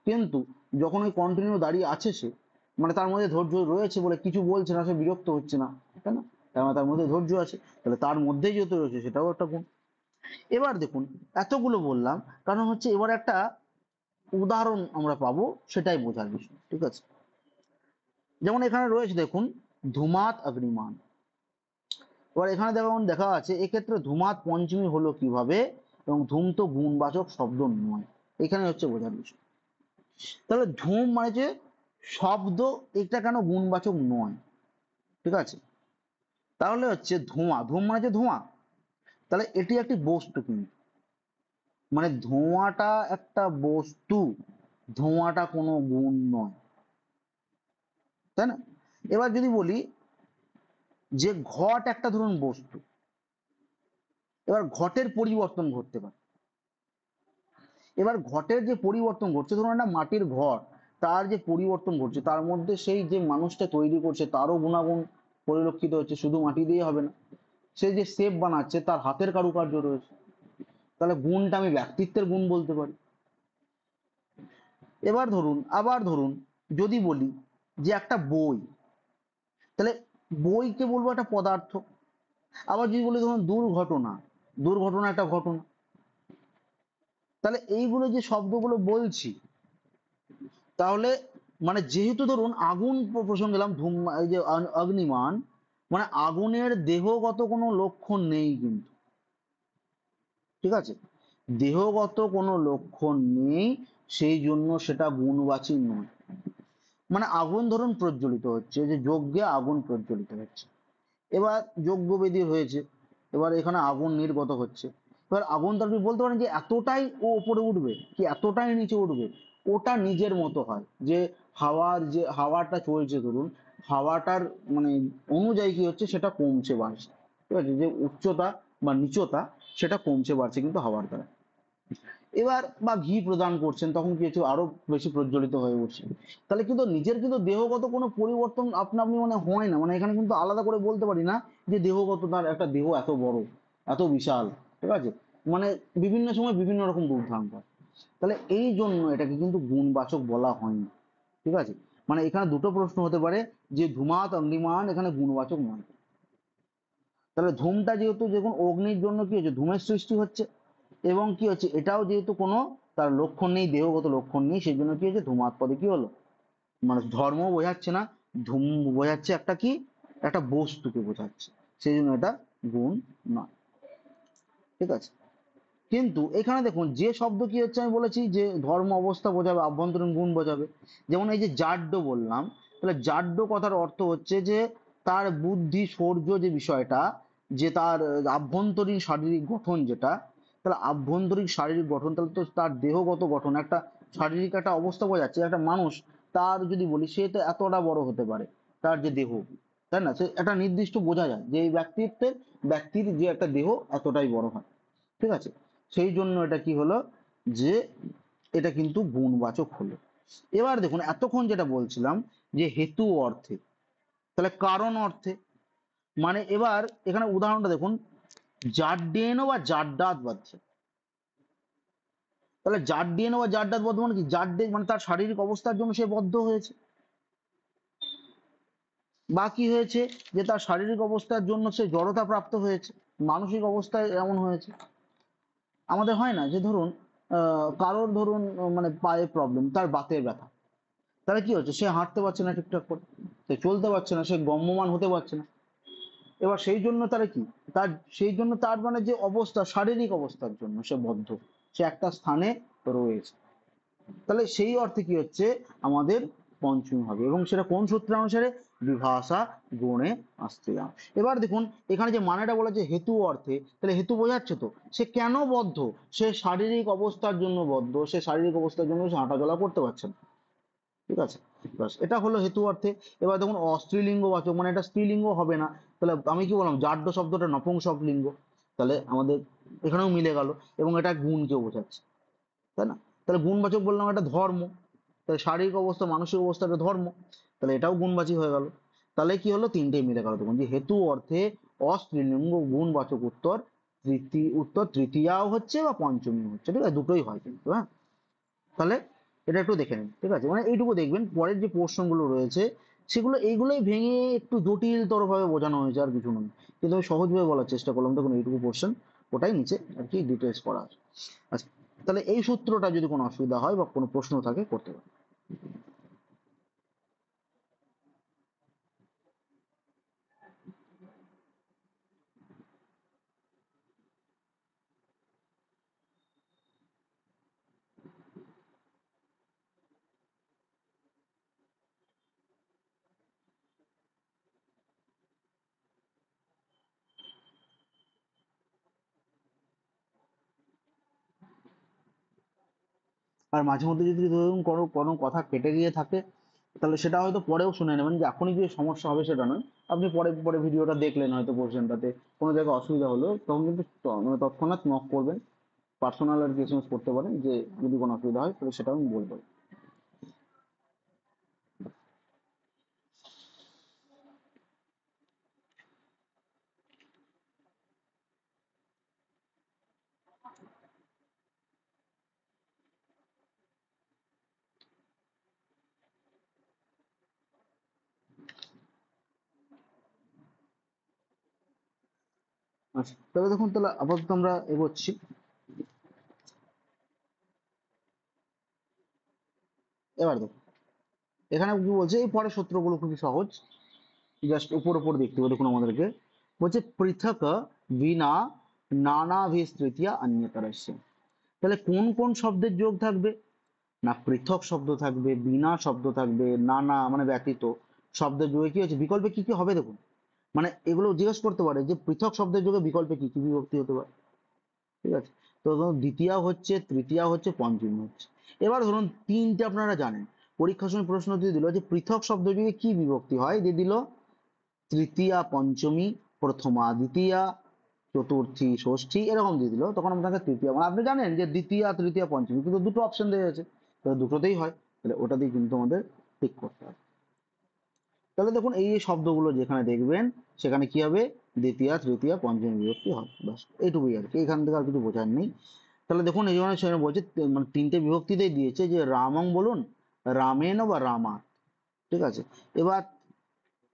কিন্তু যখন ওই কন্টিনিউ দাঁড়িয়ে আছে সে, মানে তার মধ্যে ধৈর্য রয়েছে বলে কিছু বলছে না, সে বিরক্ত হচ্ছে না, তাই না, তার মানে তার মধ্যে ধৈর্য আছে, তাহলে তার মধ্যেই যেহেতু রয়েছে সেটাও একটা গুণ। এবার দেখুন এতগুলো বললাম কারণ হচ্ছে এবার একটা উদাহরণ আমরা পাবো, সেটাই বোঝার বিষয়, ঠিক আছে। যেমন এখানে রয়েছে দেখুন ধূমাত অগ্নিমান। এবার এখানে দেখুন দেখা আছে এক্ষেত্রে ধূমাত পঞ্চমী হলো কিভাবে, এবং ধূম তো গুণবাচক শব্দ নয়, এখানে হচ্ছে বোঝার বিষয়। তাহলে ধূম মানে যে শব্দ, এটা কেন গুণবাচক নয়, ঠিক আছে। তাহলে হচ্ছে ধোঁয়া, ধূম মানে যে ধোঁয়া, তাহলে এটি একটি বস্তু কিন্তু, মানে ধোঁয়াটা একটা বস্তু, ধোঁয়াটা কোনো গুণ নয়, তাই না। এবার যদি বলি যে ঘট একটা ধরুন বস্তু, এবার ঘটের পরিবর্তন ঘটতে পারে। এবার ঘটের যে পরিবর্তন ঘটছে, ধরুন একটা মাটির ঘর, তার যে পরিবর্তন ঘটছে তার মধ্যে সেই যে মানুষটা তৈরি করছে তারও গুণাগুণ পরিলক্ষিত হচ্ছে, শুধু মাটি দিয়ে হবে না। সে যে শেপ বানাচ্ছে তার হাতের কারুকার্য রয়েছে, তাহলে গুণটা আমি ব্যক্তিত্বের গুণ বলতে পারি। এবার ধরুন, আবার ধরুন যদি বলি যে একটা বই, তাহলে বইকে বলবো একটা পদার্থ। আবার যদি বলি ধরুন দুর্ঘটনা, দুর্ঘটনা একটা ঘটনা। তাহলে এইগুলো যে শব্দগুলো বলছি, তাহলে মানে যেহেতু ধরুন আগুন প্রসঙ্গে এলাম, ধূম এই যে অগ্নিমান, মানে আগুনের দেহগত কোনো লক্ষণ নেই কিন্তু, ঠিক আছে, দেহগত কোনো লক্ষণ নেই, সেই জন্য সেটা গুণবাচী নয়। মানে আগুন ধরুন প্রজ্বলিত হচ্ছে, যে যজ্ঞে আগুন প্রজ্বলিত হচ্ছে, এবার যজ্ঞবেদী হয়েছে, এবার এখানে আগুন নির্গত হচ্ছে। এবার আগুন তো আপনি বলতে পারেন যে এতটাই ও উপরে উঠবে কি এতটাই নিচে উঠবে, ওটা নিজের মতো হয়। যে হাওয়ার যে হাওয়াটা চলছে ধরুন, হাওয়াটার মানে অনুযায়ী কি হচ্ছে সেটা কমছে বাড়ছে, ঠিক আছে, যে উচ্চতা বা নিচতা সেটা কমছে বাড়ছে কিন্তু হাওয়ার দ্বারা। এবার বা ঘি প্রদান করছেন তখন কি হচ্ছে আরো বেশি প্রজ্বলিত হয়ে উঠছে। তাহলে কিন্তু নিজের কিন্তু দেহগত কোনো পরিবর্তন আপনা আপনি মানে হয় না, মানে এখানে কিন্তু আলাদা করে বলতে পারি না যে দেহগত তার একটা দেহ এত বড়, এত বিশাল, ঠিক আছে, মানে বিভিন্ন সময় বিভিন্ন রকম রূপ ধারণ করে। তাহলে এই জন্য এটাকে কিন্তু গুণবাচক বলা হয়নি, ঠিক আছে। মানে এখানে দুটো প্রশ্ন হতে পারে, যে ধূমাত অগ্নিমান এখানে গুণবাচক নয়। তাহলে ধূমটা যেহেতু দেখুন অগ্নির জন্য কি হচ্ছে ধূমের সৃষ্টি হচ্ছে, এবং কি হচ্ছে এটাও যেহেতু কোনো তার লক্ষণ নেই, দেহগত লক্ষণ নেই, সেই জন্য কি হচ্ছে ধূমাৎ পদে কি হলো, মানে ধর্ম বোঝাচ্ছে না, ধূম বোঝাচ্ছে একটা কি, একটা বস্তুকে বোঝাচ্ছে, সেই জন্য এটা গুণ নয়, ঠিক আছে। কিন্তু এখানে দেখুন যে শব্দ কি হচ্ছে, আমি বলেছি যে ধর্ম অবস্থা বোঝাবে, আভ্যন্তরীণ গুণ বোঝাবে। যেমন এই যে জাড্য বললাম, তাহলে জাড্য কথার অর্থ হচ্ছে যে তার বুদ্ধি শৌর্য যে বিষয়টা, যে তার আভ্যন্তরীণ শারীরিক গঠন যেটা, তাহলে আভ্যন্তরীণ শারীরিক গঠন, তাহলে তো তার দেহগত গঠন একটা শারীরিক একটা অবস্থা বোঝাচ্ছে। একটা মানুষ, তার যদি বলি সে তো এতটা বড় হতে পারে, তার যে দেহ, তাই না, সে একটা নির্দিষ্ট বোঝা যায় যে এই ব্যক্তির যে একটা দেহ এতটাই বড় হয়, ঠিক আছে। সেই জন্য এটা কি হলো, যে এটা কিন্তু গুণবাচক হলো। এবার দেখুন এতক্ষণ যেটা বলছিলাম যে হেতু অর্থে, তাহলে কারণ অর্থে, মানে এবার এখানে উদাহরণটা দেখুন, জাড্ডেন বা জাড্ডাত বাধ্যে। তাহলে জাড্ডেন বা জাড্ডাত বদ্ধ মানে কি, জাড্ডে মানে তার শারীরিক অবস্থার জন্য সে বদ্ধ হয়েছে, বা কি হয়েছে যে তার শারীরিক অবস্থার জন্য সে জড়তা প্রাপ্ত হয়েছে, মানসিক অবস্থায় এমন হয়েছে। আমাদের হয় না যে ধরুন কারোর ধরুন মানে পায়ে প্রবলেম, তার বাতের ব্যথা, তাহলে কি হচ্ছে সে হাঁটতে পারছে না ঠিকঠাক করে, সে চলতে পারছে না, সে গম্যমান হতে পারছে না। এবার সেই জন্য তারা কি, তার সেই জন্য তার মানে যে অবস্থা শারীরিক অবস্থার জন্য সে বদ্ধ, সে একটা স্থানে রয়েছে। তাহলে সেই অর্থে কি হচ্ছে আমাদের পঞ্চমী হবে, এবং সেটা কোন সূত্র অনুসারে, বিভাষা গুণে আস্তেয়া। এবার দেখুন এখানে যে মানেটা বলা যে হেতু অর্থে, তাহলে হেতু বোঝাচ্ছে তো সে কেন বদ্ধ, সে শারীরিক অবস্থার জন্য বদ্ধ, সে শারীরিক অবস্থার জন্য সে হাঁটাচলা করতে পারছে না, ঠিক আছে, ব্যাস এটা হলো হেতু অর্থে। এবার দেখুন অস্ত্রীলিঙ্গ বাচক, মানে এটা স্ত্রীলিঙ্গ হবে না, তাহলে আমি কি বললাম জাড্য শব্দটা নপুংসক লিঙ্গ, তাহলে আমাদের এখানেও মিলে গেল, এবং এটা গুণকে বোঝাচ্ছে, তাই না। তাহলে গুণবাচক বললাম এটা ধর্ম, তাহলে শারীরিক অবস্থা মানসিক অবস্থা এটা ধর্ম, তাহলে এটাও গুণবাচী হয়ে গেল। তাহলে কি হলো তিনটেই মিলে গেল, দেখুন যে হেতু অর্থে অস্ত্রীলিঙ্গ গুণবাচক উত্তর, তৃতীয়াও হচ্ছে বা পঞ্চমী হচ্ছে, ঠিক আছে, দুটোই হয় কিন্তু, হ্যাঁ। তাহলে এটা একটু দেখে নিন, ঠিক আছে, মানে এইটুকু দেখবেন, পরের যে পোর্শন গুলো রয়েছে সেগুলো এইগুলোই ভেঙে একটু জটিলতর ভাবে বোঝানো হয়েছে, আর কিছু নয়। কিন্তু আমি সহজভাবে বলার চেষ্টা করলাম, দেখুন এইটুকু পোর্শন, ওটাই নিচে আর কি ডিটেলস করা আছে। আচ্ছা, তাহলে এই সূত্রটা যদি কোনো অসুবিধা হয় বা কোনো প্রশ্ন থাকে করতে পারেন। আর মাঝে মধ্যে যদি ধরুন কোনো কোনো কথা কেটে গিয়ে থাকে, তাহলে সেটা হয়তো পরেও শুনে নেবেন, যে এখনই যে সমস্যা হবে সেটা নয়, আপনি পরে পরে ভিডিওটা দেখলেন হয়তো পোর্শনটাতে কোনো জায়গায় অসুবিধা হলো তখন কিন্তু মানে তৎক্ষণাৎ নক করবেন, পার্সোনাল আর কি এসএমএস করতে পারেন, যে যদি কোনো অসুবিধা হয় তাহলে সেটাও আমি বলবো। আচ্ছা, তবে দেখুন, তাহলে আপাতত আমরা এগোচ্ছি। এবার দেখুন, এখানে কি বলছে, এই পরের সূত্রগুলো খুবই সহজ, জাস্ট উপর উপর দেখতে হবে। দেখুন আমাদেরকে বলছে পৃথক বিনা নানাভিস তৃতীয়া অন্যতরস্য। তাহলে কোন কোন শব্দের যোগ থাকবে? না পৃথক শব্দ থাকবে, বিনা শব্দ থাকবে, নানা মানে ব্যতীত শব্দের যোগে কি হচ্ছে, বিকল্পে কি কি হবে দেখুন। মানে এগুলো জিজ্ঞেস করতে পারে যে পৃথক শব্দের যোগে বিকল্পে কি কি বিভক্তি হতে পারে। ঠিক আছে, তো ধরুন দ্বিতীয়া হচ্ছে, তৃতীয়া হচ্ছে, পঞ্চমী হচ্ছে। এবার ধরুন তিনটে আপনারা জানেন, পরীক্ষার সময় প্রশ্ন দিয়ে দিল যে পৃথক শব্দ যোগে কি বিভক্তি হয়, দিয়ে দিল তৃতীয়া পঞ্চমী, প্রথমা দ্বিতীয়া, চতুর্থী ষষ্ঠী, এরকম দিয়ে দিল, তখন আপনাকে তৃতীয়া, মানে আপনি জানেন যে দ্বিতীয়া তৃতীয়া পঞ্চমী, কিন্তু দুটো অপশন দেওয়া আছে, তাহলে দুটোতেই হয়, তাহলে ওটা দিয়ে কিন্তু আমাদের টিক করতে হবে। তাহলে দেখুন এই যে শব্দগুলো যেখানে দেখবেন সেখানে কি হবে, দ্বিতীয়া তৃতীয়া পঞ্চমী বিভক্তি হবে, ব্যাস এইটুকুই আর কি, এখান থেকে আর কিছু বোঝার নেই। তাহলে দেখুন এই জন্য সেখানে বলছে মানে তিনটে বিভক্তিতেই দিয়েছে, যে রামং বলুন, রামেন বা রামা। ঠিক আছে, এবার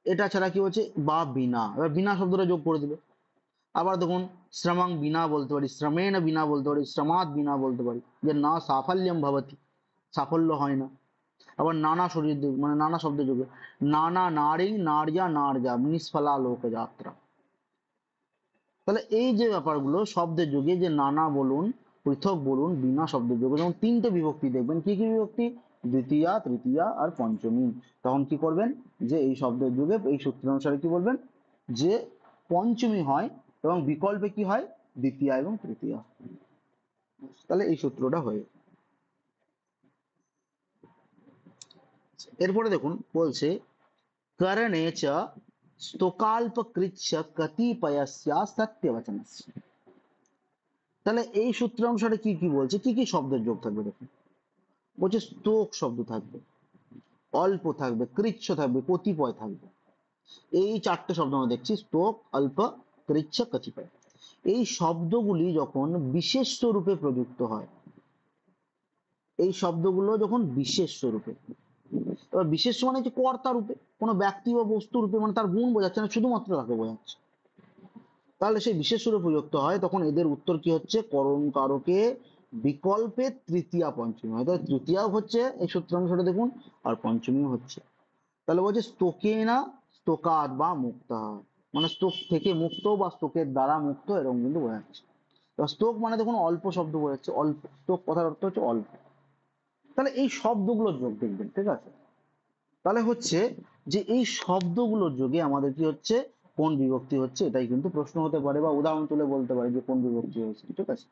এটা ছাড়া কি বলছে, বা বিনা, এবার বিনা শব্দটা যোগ করে দিল। আবার দেখুন শ্রমং বিনা বলতে পারি, শ্রমেন বিনা বলতে পারি, শ্রমাৎ বিনা বলতে পারি, যে না সাফল্যম ভবতি, সাফল্য হয় না। আবার নানা শরীর মানে নানা শব্দ যোগে, নানা নারী নার্যা নার্যা নিষ্ফলা লোক যাত্রা। তাহলে এই যে ব্যাপারগুলো শব্দের যোগে, যে নানা বলুন, পৃথক বলুন, বিনা শব্দের যোগে, যেমন তিনটে বিভক্তি দেখবেন, কি কি বিভক্তি, দ্বিতীয়া তৃতীয়া আর পঞ্চমী, তখন কি করবেন, যে এই শব্দের যুগে এই সূত্র অনুসারে কি বলবেন, যে পঞ্চমী হয় এবং বিকল্পে কি হয়, দ্বিতীয়া এবং তৃতীয়া। তাহলে এই সূত্রটা হয়ে, এরপরে দেখুন বলছে করণে চ স্তোকাল্পকৃচ্ছ কতিপয়স্য সত্যবচনস্য। তাহলে এই সূত্র অনুসারে কি কি বলছে, কি কি শব্দের যোগ থাকবে দেখুন, বলছে স্তোক শব্দ থাকবে, অল্প থাকবে, কৃচ্ছ থাকবে, কতিপয় থাকবে। এই চারটে শব্দ আমরা দেখছি, স্তোক, অল্প, কৃচ্ছ, কতিপয়। এই শব্দগুলি যখন বিশেষ রূপে প্রযুক্ত হয়, এই শব্দগুলো যখন বিশেষ রূপে, এবার বিশেষ মানে যে কর্তা রূপে, কোনো ব্যক্তি বা বস্তু রূপে, মানে তার গুণ বোঝাচ্ছে না, শুধুমাত্র তাকে বোঝাচ্ছে, তাহলে সেই বিশেষ রূপে প্রযুক্ত হয়, তখন এদের উত্তর কি হচ্ছে, করণ কারকে বিকল্পে তৃতীয়া পঞ্চমী হয়। তাহলে তৃতীয়াও হচ্ছে এই সূত্র অনুসারে দেখুন, আর পঞ্চমীও হচ্ছে। তাহলে বলছে স্তোকে না স্তোকাত বা মুক্ত, মানে স্তোক থেকে মুক্ত বা স্তোকের দ্বারা মুক্ত, এরকম কিন্তু বোঝাচ্ছে। এবার স্তোক মানে দেখুন অল্প শব্দ বোঝাচ্ছে, অল্প, স্তোক কথার অর্থ হচ্ছে অল্প। তাহলে এই শব্দগুলোর যোগ দেখবেন, ঠিক আছে, তাহলে হচ্ছে যে এই শব্দগুলোর যোগে আমাদের কি হচ্ছে, কোন বিভক্তি হচ্ছে, এটাই কিন্তু প্রশ্ন হতে পারে, বা উদাহরণ তুলে বলতে পারে যে কোন বিভক্তি হয়েছে, ঠিক আছে।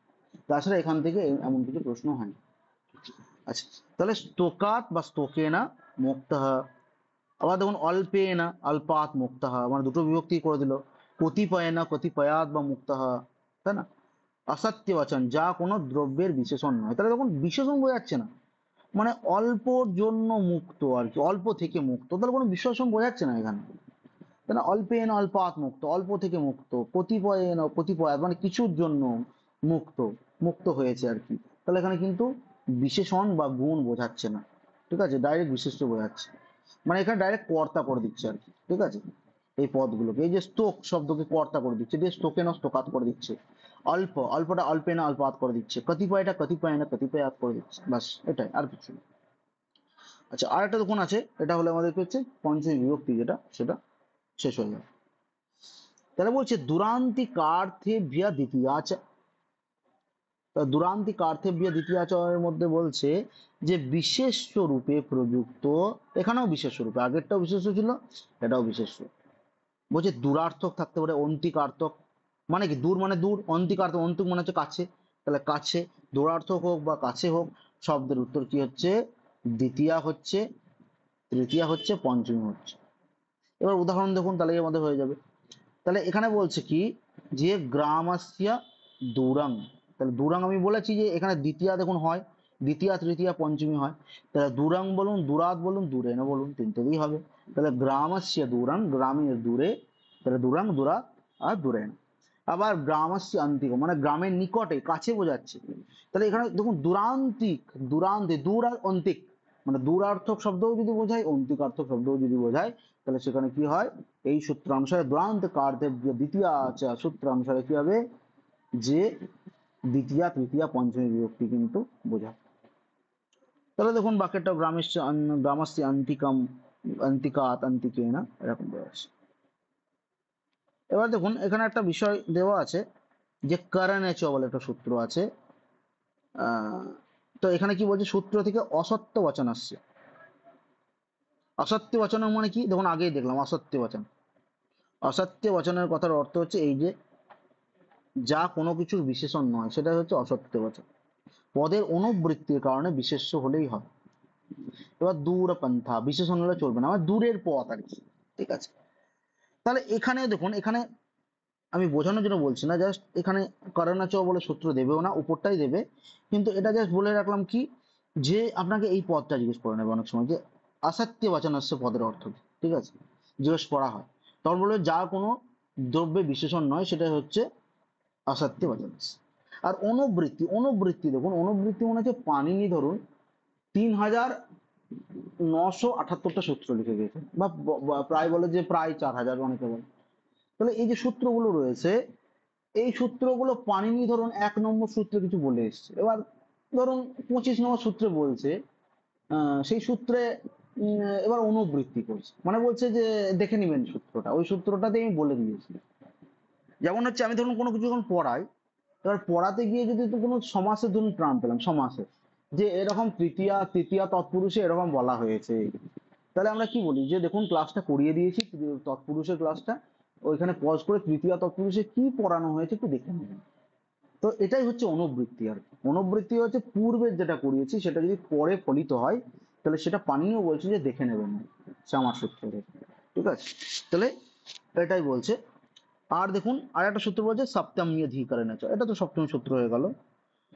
তাছাড়া এখান থেকে এমন কিছু প্রশ্ন হয় না। আচ্ছা, তাহলে স্তোকাত বা স্তোকেনা মুক্তঃ, আবার দেখুন অল্পেনা অল্পাৎ মুক্তঃ, মানে দুটো বিভক্তি করে দিল। কতিপয়েনা কতিপয়াৎ বা মুক্তঃ, তাই না। অসত্য বচন, যা কোনো দ্রব্যের বিশেষণ নয়, তাহলে দেখুন বিশেষণ বোঝাচ্ছে না, মানে অল্পর জন্য মুক্ত আর কি, অল্প থেকে মুক্ত, তাহলে কোনো বিশেষণ বোঝাচ্ছে না এখানে, তাই না। অল্পেন অল্পাৎ মুক্ত, অল্প থেকে মুক্ত, কতিপয়েন কতিপয়াৎ মানে কিছুর জন্য মুক্ত, মুক্ত হয়েছে আর কি, তাহলে এখানে কিন্তু বিশেষণ বা গুণ বোঝাচ্ছে না, ঠিক আছে, ডাইরেক্ট বিশেষ্য বোঝাচ্ছে, মানে এখানে ডাইরেক্ট কর্তা করে দিচ্ছে আর কি, ঠিক আছে। এই পদগুলোকে, এই যে স্তোক শব্দকে কর্তা করে দিচ্ছে, দিয়ে স্তোকে না স্তোকাত করে দিচ্ছে, অল্প অল্পটা অল্পে না অল্পাত করে দিচ্ছে, কতিপয়টা কতিপয় না কতিপয়াত করে দিচ্ছে, বাস এটাই, আর কিছু না। আচ্ছা, আর একটা দেখুন আছে, এটা হলে আমাদের কি হচ্ছে, পঞ্চমী বিভক্তি যেটা, সেটা শেষ হয়ে যাবে। তাহলে বলছে দুরান্তি কার্থেভ্য দ্বিতীয়াচ। দুরান্তি কার্থেভ্য দ্বিতীয়াচরের মধ্যে বলছে যে বিশেষ রূপে প্রযুক্ত, এখানেও বিশেষ রূপে, আগেরটাও বিশেষ ছিল, এটাও বিশেষ। বলছে দূরার্থক থাকতে পারে, অন্তিকার্থক, মানে কি দূর মানে দূর, অন্তিকার্থক, অন্তিক মানে হচ্ছে কাছে, তাহলে কাছে, দূরার্থক হোক বা কাছে হোক, শব্দের উত্তর কি হচ্ছে, দ্বিতীয়া হচ্ছে, তৃতীয়া হচ্ছে, পঞ্চমী হচ্ছে। এবার উদাহরণ দেখুন, তাহলে আমাদের হয়ে যাবে। তাহলে এখানে বলছে কি, যে গ্রামাস্য দূরং। তাহলে দূরং আমি বলেছি যে এখানে দ্বিতীয়া দেখুন হয়, দ্বিতীয়া তৃতীয়া পঞ্চমী হয়। তাহলে দূরং বলুন, দূরাত বলুন, দূরেন বলুন, তিনটেই হবে। তাহলে গ্রামাস্য দূরং, গ্রামের দূরে। তাহলে দূরং, দূরাত আর দূরেন। আবার গ্রামাস্য অন্তিক, মানে গ্রামের নিকটে, কাছে বোঝাচ্ছে। তাহলে এখানে দেখুন দূরান্তিক, দূরান্তে, দূর আর অন্তিক, মানে দূরার্থক শব্দও যদি বোঝায়, অন্তিকার্থক শব্দও যদি বোঝায়, তাহলে সেখানে কি হয়, এই সূত্র অনুসারে দুরান্ত কার্যে দ্বিতীয় সূত্র অনুসারে কি হবে, যে দ্বিতীয়া তৃতীয়া পঞ্চমী বিভক্তি কিন্তু বোঝায়। তাহলে দেখুন বাক্যটা গ্রামের, গ্রামাস্য অন্তিকম, অন্তিকাত, অন্তিকেনা, এরকম দেওয়া আছে। এবার দেখুন এখানে একটা বিষয় দেওয়া আছে, যে করণে চ বলে একটা সূত্র আছে। আহ তো এখানে কি বলছে, সূত্র থেকে অসত্য বচন আসছে। অসত্য বচন মানে কি, দেখুন আগেই দেখলাম অসত্য বচন। অসত্য বচনের কথার অর্থ হচ্ছে এই যে, যা কোনো কিছুর বিশেষণ নয়, সেটা হচ্ছে অসত্য বচন। পদের অনুবৃত্তির কারণে বিশেষ্য হলেই হয়। এবার দূর পন্থা, বিশেষণ হলে চলবে না, আমার দূরের পথ আর কি। ঠিক আছে, তাহলে এখানে দেখুন, এখানে আমি বোঝানোর জন্য বলছি না, জাস্ট এখানে করণাচ বলে সূত্র দেবেও না, উপরটাই দেবে। কিন্তু এটা জাস্ট বলে রাখলাম কি, যে আপনাকে এই পদটা জিজ্ঞেস করে নেবে অনেক সময়, যে অসত্য বচন আসছে পদের অর্থ কি? ঠিক আছে, জিজ্ঞেস করা হয়, তখন বলবে যা কোনো দ্রব্যে বিশেষণ নয়, সেটা হচ্ছে অসত্য বচন। আর অনুবৃত্তি, অনুবৃত্তি দেখুন, অনুবৃত্তি মনে হচ্ছে পানিনি ধরুন 3978টা সূত্র লিখে গেছে, বা প্রায় বলে যে প্রায় 4000, অনেকে বলে। তাহলে এই যে সূত্রগুলো রয়েছে, এই সূত্রগুলো পানিনি ধরুন 1 নম্বর সূত্রে কিছু বলে এসছে। এবার ধরুন 25 নম্বর সূত্রে বলছে, সেই সূত্রে এবার অনুবৃত্তি করছে, মানে বলছে যে দেখে নিবেন সূত্রটা, ওই সূত্রটাতে আমি বলে দিয়েছি। যেমন হচ্ছে আমি ধরুন কোনো কিছু যখন পড়াই, এবার পড়াতে গিয়ে যদি তো কোনো সমাসের ধরুন ট্রাম পেলাম, সমাসে যে এরকম তৃতীয়া, তৃতীয়া তৎপুরুষে এরকম বলা হয়েছে, তাহলে আমরা কি বলি, যে দেখুন ক্লাসটা করিয়ে দিয়েছি, তৎপুরুষের ক্লাসটা, ওইখানে পজ করে তৃতীয়া তৎপুরুষে কি পড়ানো হয়েছে একটু দেখে নেবেন। তো এটাই হচ্ছে অনুবৃত্তি। আর অনুবৃত্তি হচ্ছে পূর্বের যেটা করিয়েছি সেটা যদি পরে ফলিত হয়, তাহলে সেটা পানিও বলছে যে দেখে নেবেন আমার সূত্র থেকে। ঠিক আছে, তাহলে এটাই বলছে। আর দেখুন আর একটা সূত্র বলছে সপ্তমী অধিকরণে চ, এটা তো সপ্তম সূত্র হয়ে গেল।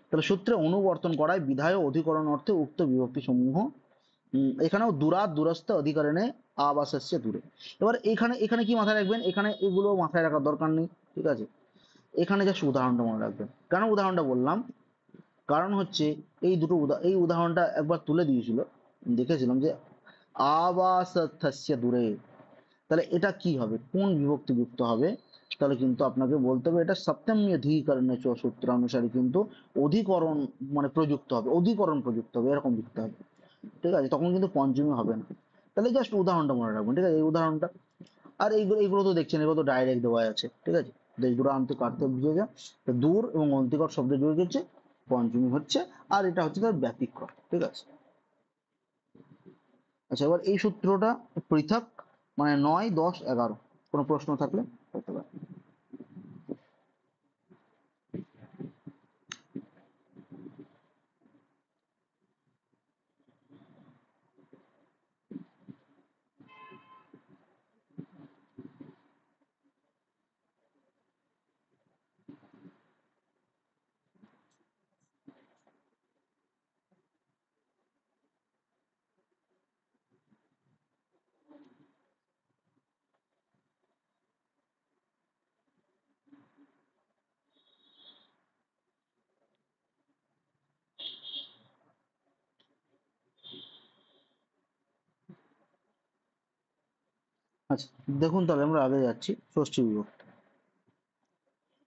তাহলে সূত্রে অনুবর্তন করায় বিধায় অধিকরণ অর্থে উক্ত বিভক্তি সমূহ, এখানেও দূরাত দূরস্থ অধিকরণে আবাসস্য দূরে। এবার এখানে এখানে কি মাথায় রাখবেন, এখানে এগুলো মাথায় রাখার দরকার নেই। ঠিক আছে, এখানে জাস্ট উদাহরণটা মনে রাখবেন। কেন উদাহরণটা বললাম, কারণ হচ্ছে এই দুটো এই উদাহরণটা একবার তুলে দিয়েছিল, দেখেছিলাম যে আবাসস্য দূরে, তাহলে এটা কি হবে, কোন বিভক্তি যুক্ত হবে, তাহলে কিন্তু আপনাকে বলতে হবে এটা সপ্তমী অধিকরণে চ সূত্র অনুসারে কিন্তু অধিকরণ, মানে প্রযুক্ত হবে, অধিকরণ প্রযুক্ত হবে, এরকম লিখতে হবে। ঠিক আছে, তখন কিন্তু পঞ্চমী হবে না। তাহলে জাস্ট উদাহরণটা মনে রাখবেন। ঠিক আছে, এই উদাহরণটা। আর এইগুলো এইগুলো তো দেখছেন, এগুলো তো ডাইরেক্ট দেওয়া আছে। ঠিক আছে, দেশ দূরান্ত কার্তে বুঝে যা, দূর এবং অন্তিকর শব্দ জুড়ে গেছে, পঞ্চমী হচ্ছে, আর এটা হচ্ছে তার ব্যতিক্রম। ঠিক আছে, আচ্ছা এবার এই সূত্রটা পৃথক, মানে 9, 10, 11, কোনো প্রশ্ন থাকলে করতে পারেন। আচ্ছা দেখুন, তাহলে আমরা আগে যাচ্ছি ষষ্ঠী বিভক্তি।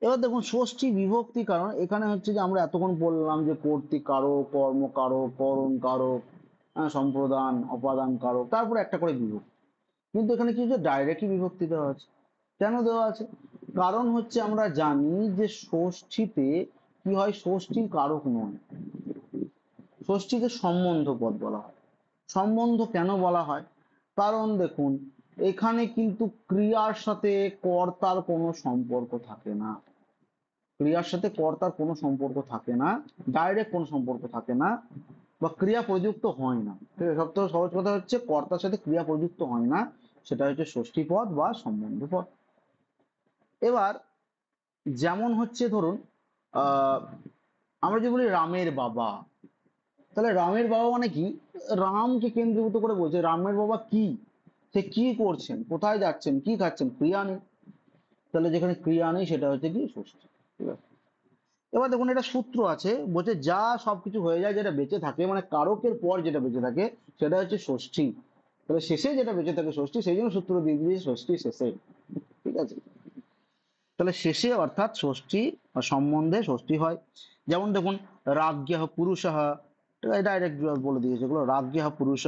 এবার দেখুন ষষ্ঠী বিভক্তি, কারণ এখানে হচ্ছে যে আমরা এতক্ষণ বললাম যে কর্তৃ কারক, কর্ম কারক, করণ কারক, সম্প্রদান, অপাদান কারক, তারপরে একটা করে বিভক্তি। কিন্তু এখানে কি হচ্ছে, ডাইরেক্টলি বিভক্তি দেওয়া আছে। কেন দেওয়া আছে, কারণ হচ্ছে আমরা জানি যে ষষ্ঠীতে কি হয়, ষষ্ঠীর কারক নয়, ষষ্ঠীকে সম্বন্ধ পদ বলা হয়। সম্বন্ধ কেন বলা হয়, কারণ দেখুন এখানে কিন্তু ক্রিয়ার সাথে কর্তার কোনো সম্পর্ক থাকে না, ক্রিয়ার সাথে কর্তার কোনো সম্পর্ক থাকে না, ডাইরেক্ট কোনো সম্পর্ক থাকে না। বা ক্রিয়া প্রযুক্ত হয় না। ঠিক আছে, সবথেকে সহজ কথা হচ্ছে কর্তার সাথে ক্রিয়া প্রযুক্ত হয় না, সেটা হচ্ছে ষষ্ঠী পদ বা সম্বন্ধ পদ। এবার যেমন হচ্ছে ধরুন আহ আমরা যদি বলি রামের বাবা, তাহলে রামের বাবা মানে কি? রামকে কেন্দ্রীভূত করে বলছে রামের বাবা কি, সে কি করছেন, কোথায় যাচ্ছেন, কি খাচ্ছেন, ক্রিয়া নেই। তাহলে যেখানে ক্রিয়া নেই সেটা হচ্ছে কি ষষ্ঠী। ঠিক আছে, এবার দেখুন এটা সূত্র আছে, বলছে যা সবকিছু হয়ে যায় যেটা বেঁচে থাকে, মানে কারকের পর যেটা বেঁচে থাকে সেটা হচ্ছে ষষ্ঠী। তাহলে শেষে যেটা বেঁচে থাকে ষষ্ঠী, সেই জন্য সূত্র দিয়ে দিয়েছে ষষ্ঠী শেষে। ঠিক আছে, তাহলে শেষে অর্থাৎ ষষ্ঠী বা সম্বন্ধে ষষ্ঠী হয়। যেমন দেখুন রাজ্ঞঃ পুরুষঃ, ডাইরেক্ট বলে দিয়েছে এগুলো, রাজ্ঞঃ পুরুষঃ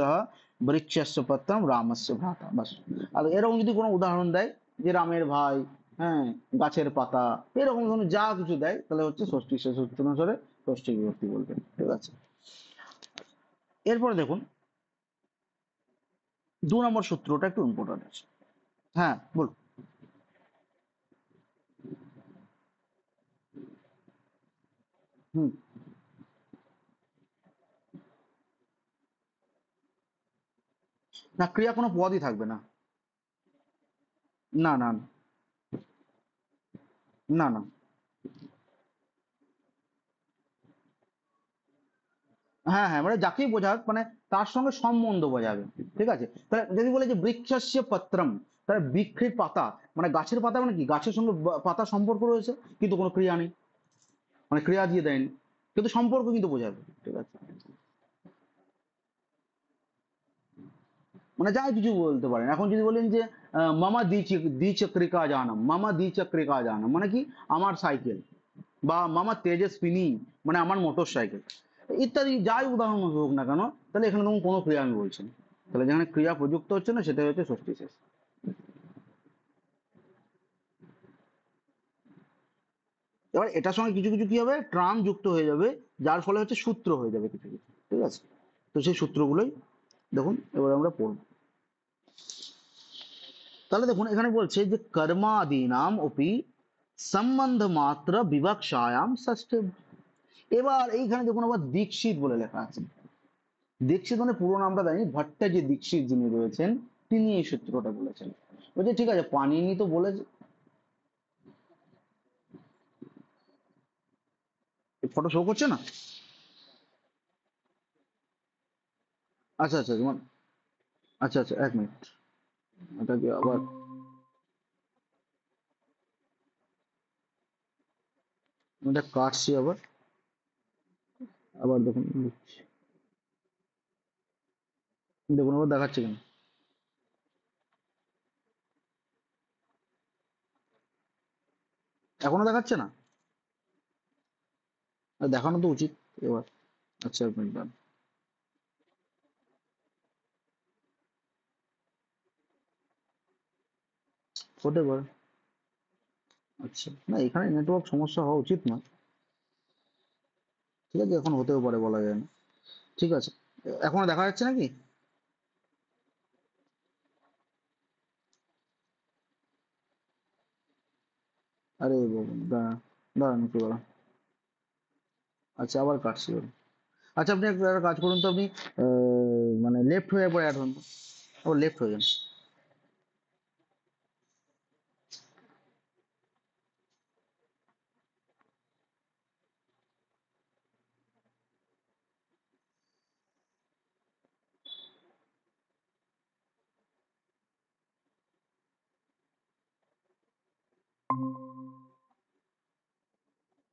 বৃক্ষস্য পত্রম রামস্য ভ্রাতা, বাস। আর এরকম যদি কোনো উদাহরণ দেয় যে রামের ভাই, হ্যাঁ, গাছের পাতা, এরকম ধরনের যা কিছু দেয় তাহলে হচ্ছে ষষ্ঠী শেষ সূত্র অনুসারে ষষ্ঠী বিভক্তি বলবে। ঠিক আছে, এরপরে দেখুন 2 নম্বর সূত্রটা একটু ইম্পর্টেন্ট আছে। হ্যাঁ বল। হুম। না, ক্রিয়া কোনো পদই থাকবে না। না না না না। হ্যাঁ হ্যাঁ, মানে যাকেই বোঝাক মানে তার সঙ্গে সম্বন্ধ বোঝাবে। ঠিক আছে, তাহলে যদি বলে যে বৃক্ষস্য পত্রম, তাহলে বৃক্ষের পাতা, মানে গাছের পাতা, মানে কি গাছের সঙ্গে পাতা সম্পর্ক রয়েছে, কিন্তু কোনো ক্রিয়া নেই, মানে ক্রিয়া দিয়ে দেয়নি, কিন্তু সম্পর্ক কিন্তু বোঝাবে। ঠিক আছে, মানে যাই কিছু বলতে পারেন। এখন যদি বলেন যে মামা দ্বিচক্রিকা জানাম, মামা দ্বিচক্রিকা জানাম মানে কি, আমার সাইকেল, বা মামা তেজস্বিনী মানে আমার মোটর সাইকেল, ইত্যাদি যাই উদাহরণ হোক না কেন, তাহলে এখানে তখন কোনো ক্রিয়া আমি বলছি না। তাহলে যেখানে ক্রিয়া প্রযুক্ত হচ্ছে না সেটাই হচ্ছে ষষ্ঠী শেষ। এবার এটার সঙ্গে কিছু কিছু কি হবে, ট্রাম যুক্ত হয়ে যাবে, যার ফলে হচ্ছে সূত্র হয়ে যাবে কিছু কিছু। ঠিক আছে, তো সেই সূত্রগুলোই দেখুন এবার আমরা পড়ব। তাহলে দেখুন এখানে বলছে যে কর্মাদীনাম অপি সম্বন্ধ মাত্র বিবক্ষায়াম ষষ্ঠী। এবার এইখানে দেখুন আবার দীক্ষিত বলে লেখা আছে। দীক্ষিত মানে পুরো নামটা দেয়নি, ভট্টাচার্য দীক্ষিত যিনি রয়েছেন তিনি এই সূত্রটা বলেছেন। বলছে ঠিক আছে, পানিনি তো বলেছে। ফটো শো করছে না? আচ্ছা আচ্ছা আচ্ছা আচ্ছা, 1 মিনিট, এটাকে আবার, এটা কাটছি আবার, আবার দেখুন লিখছি। দেখুন আবার দেখাচ্ছে কেন, এখনো দেখাচ্ছে না? আর দেখানো তো উচিত এবার। আচ্ছা 1 মিনিট দাঁড়ান। হতে পারে। আচ্ছা, না এখানে নেটওয়ার্ক সমস্যা হওয়া উচিত না। ঠিক আছে, এখন হতেও পারে, বলা যায় না। ঠিক আছে, এখনো দেখা যাচ্ছে নাকি? আরে বাবা, দাঁড়ান একটু দাঁড়ান। আচ্ছা আবার কাটছি এবার। আচ্ছা আপনি একটা কাজ করুন তো, আপনি মানে লেফট হয়ে একবার অ্যাড হন তো। আবার লেফট হয়ে যান।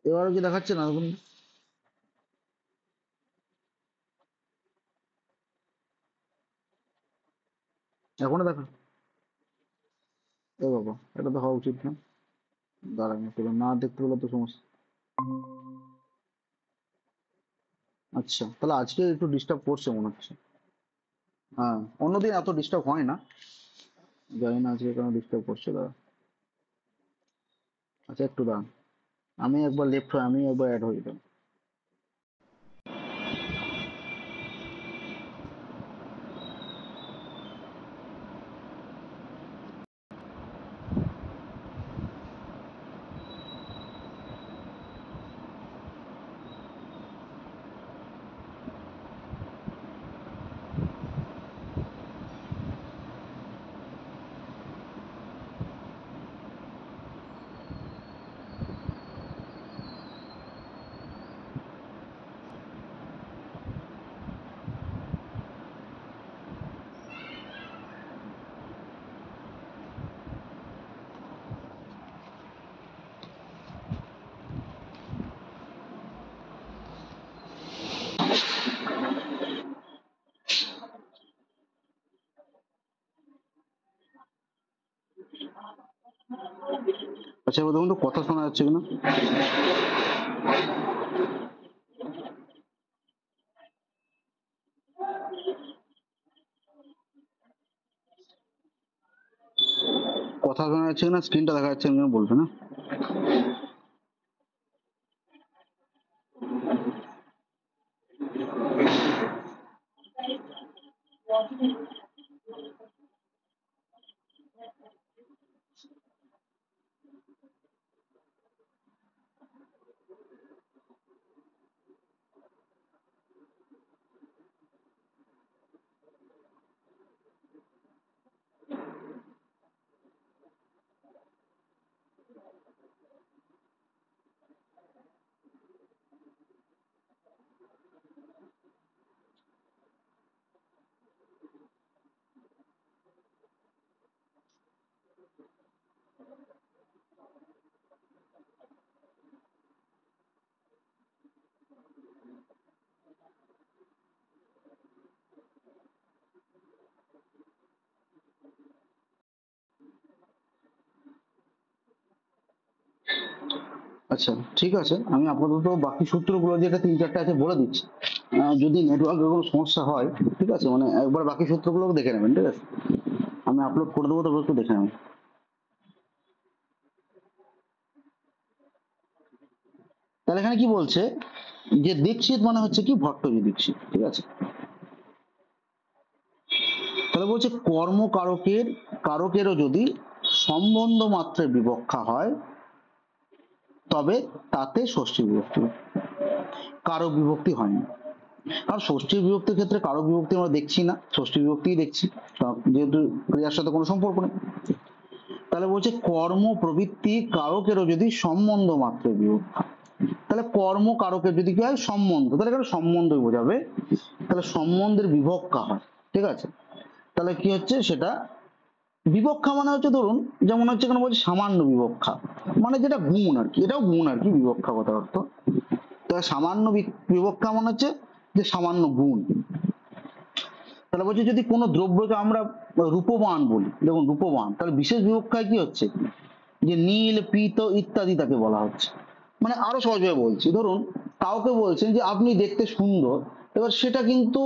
এবারও কি দেখাচ্ছে না দেখুন? এখনো দেখা, এ বাবা, এটা তো হওয়া উচিত না। দাঁড়ান একটু, না দেখতে পেলে তো সমস্যা। আচ্ছা, তাহলে আজকে একটু ডিস্টার্ব করছে মনে হচ্ছে। হ্যাঁ, অন্যদিন এত ডিস্টার্ব হয় না, জানি না আজকে কেন ডিস্টার্ব করছে। দাঁড়া, আচ্ছা একটু দাঁড়ান, আমি একবার লেফট হয়ে আমি একবার অ্যাড হয়ে যেতাম। আচ্ছা এবার দেখুন তো কথা শোনা যাচ্ছে কিনা। কথা শোনা যাচ্ছে কিনা, স্ক্রিনটা দেখা যাচ্ছে কিনা বলবে না। আচ্ছা ঠিক আছে, আমি আপাতত বাকি সূত্রগুলো যেটা 3-4টে আছে বলে দিচ্ছি। যদি নেটওয়ার্কের কোনো সমস্যা হয়, ঠিক আছে, মানে একবার বাকি সূত্রগুলো দেখে নেবেন, ঠিক আছে, আমি আপলোড করে দেবো, তবে একটু দেখে নেবেন। তাহলে এখানে কি বলছে যে দীক্ষিত মানে হচ্ছে কি ভট্টজি দীক্ষিত, ঠিক আছে। তাহলে বলছে কর্মকারকের কারকেরও যদি সম্বন্ধ মাত্রে বিবক্ষা হয় তবে তাতে ষষ্ঠী বিভক্তি, কারক বিভক্তি হয় না। কারণ ষষ্ঠী বিভক্তির ক্ষেত্রে কারক বিভক্তি আমরা দেখছি না, ষষ্ঠী বিভক্তিই দেখছি, যেহেতু ক্রিয়ার সাথে কোনো সম্পর্ক নেই। তাহলে বলছে কর্ম প্রবৃত্তি কারকেরও যদি সম্বন্ধ মাত্রে বিভক্তি, তাহলে কর্ম কারকের যদি কি হয় সম্বন্ধ, তাহলে এখানে সম্বন্ধই বোঝাবে, তাহলে সম্বন্ধের বিভক্তা হয়, ঠিক আছে। তাহলে কি হচ্ছে সেটা বিবক্ষা মানে হচ্ছে ধরুন যেমন হচ্ছে এখানে বলছে সামান্য বিবক্ষা, মানে যেটা গুণ আর কি, এটাও গুণ আর কি বিবক্ষা কথার অর্থ। তাহলে সামান্য বিবক্ষা মানে হচ্ছে যে সামান্য গুণ। তাহলে বলছে যদি কোনো দ্রব্যকে আমরা রূপবান বলি, দেখুন রূপবান, তাহলে বিশেষ বিবক্ষায় কি হচ্ছে যে নীল পীত ইত্যাদি তাকে বলা হচ্ছে। মানে আরো সহজভাবে বলছি, ধরুন কাউকে বলছেন যে আপনি দেখতে সুন্দর, এবার সেটা কিন্তু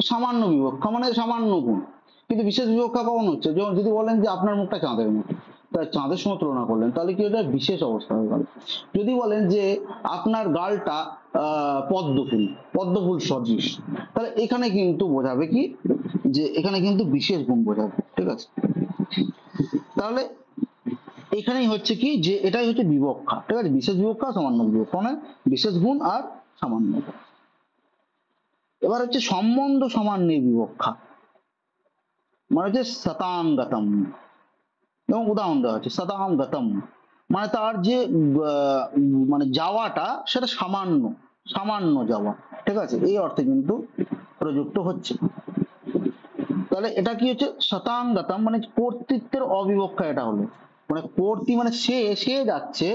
সামান্য বিবক্ষা মানে সামান্য গুণ। কিন্তু বিশেষ বিবক্ষা কখন হচ্ছে যেমন যদি বলেন যে আপনার মুখটা চাঁদের মতো, তাই চাঁদের সঙ্গে তুলনা করলেন, তাহলে কি এটা বিশেষ অবস্থা হয়ে গেল। যদি বলেন যে আপনার গালটা পদ্ম ফুল, পদ্ম ফুল সদৃশ, তাহলে এখানে কিন্তু বোঝাবে কি যে এখানে কিন্তু বিশেষ গুণ বোঝাবে, ঠিক আছে। তাহলে এখানেই হচ্ছে কি যে এটাই হচ্ছে বিবক্ষা, ঠিক আছে, বিশেষ বিবক্ষা সামান্য বিবক্ষা মানে বিশেষ গুণ আর সামান্য। এবার হচ্ছে সম্বন্ধ সামান্যের বিবক্ষা, মানে হচ্ছে শতাঙ্গতম, এবং উদাহরণ দেওয়া হচ্ছে শতাঙ্গতম, মানে তার যে মানে যাওয়াটা সেটা সামান্য, সামান্য যাওয়া, ঠিক আছে, এই অর্থে কিন্তু প্রযুক্ত হচ্ছে। তাহলে এটা কি হচ্ছে শতাঙ্গতম মানে কর্তৃত্বের অবিবক্ষা, এটা হলো মানে কর্তৃ মানে সে, সে যাচ্ছে,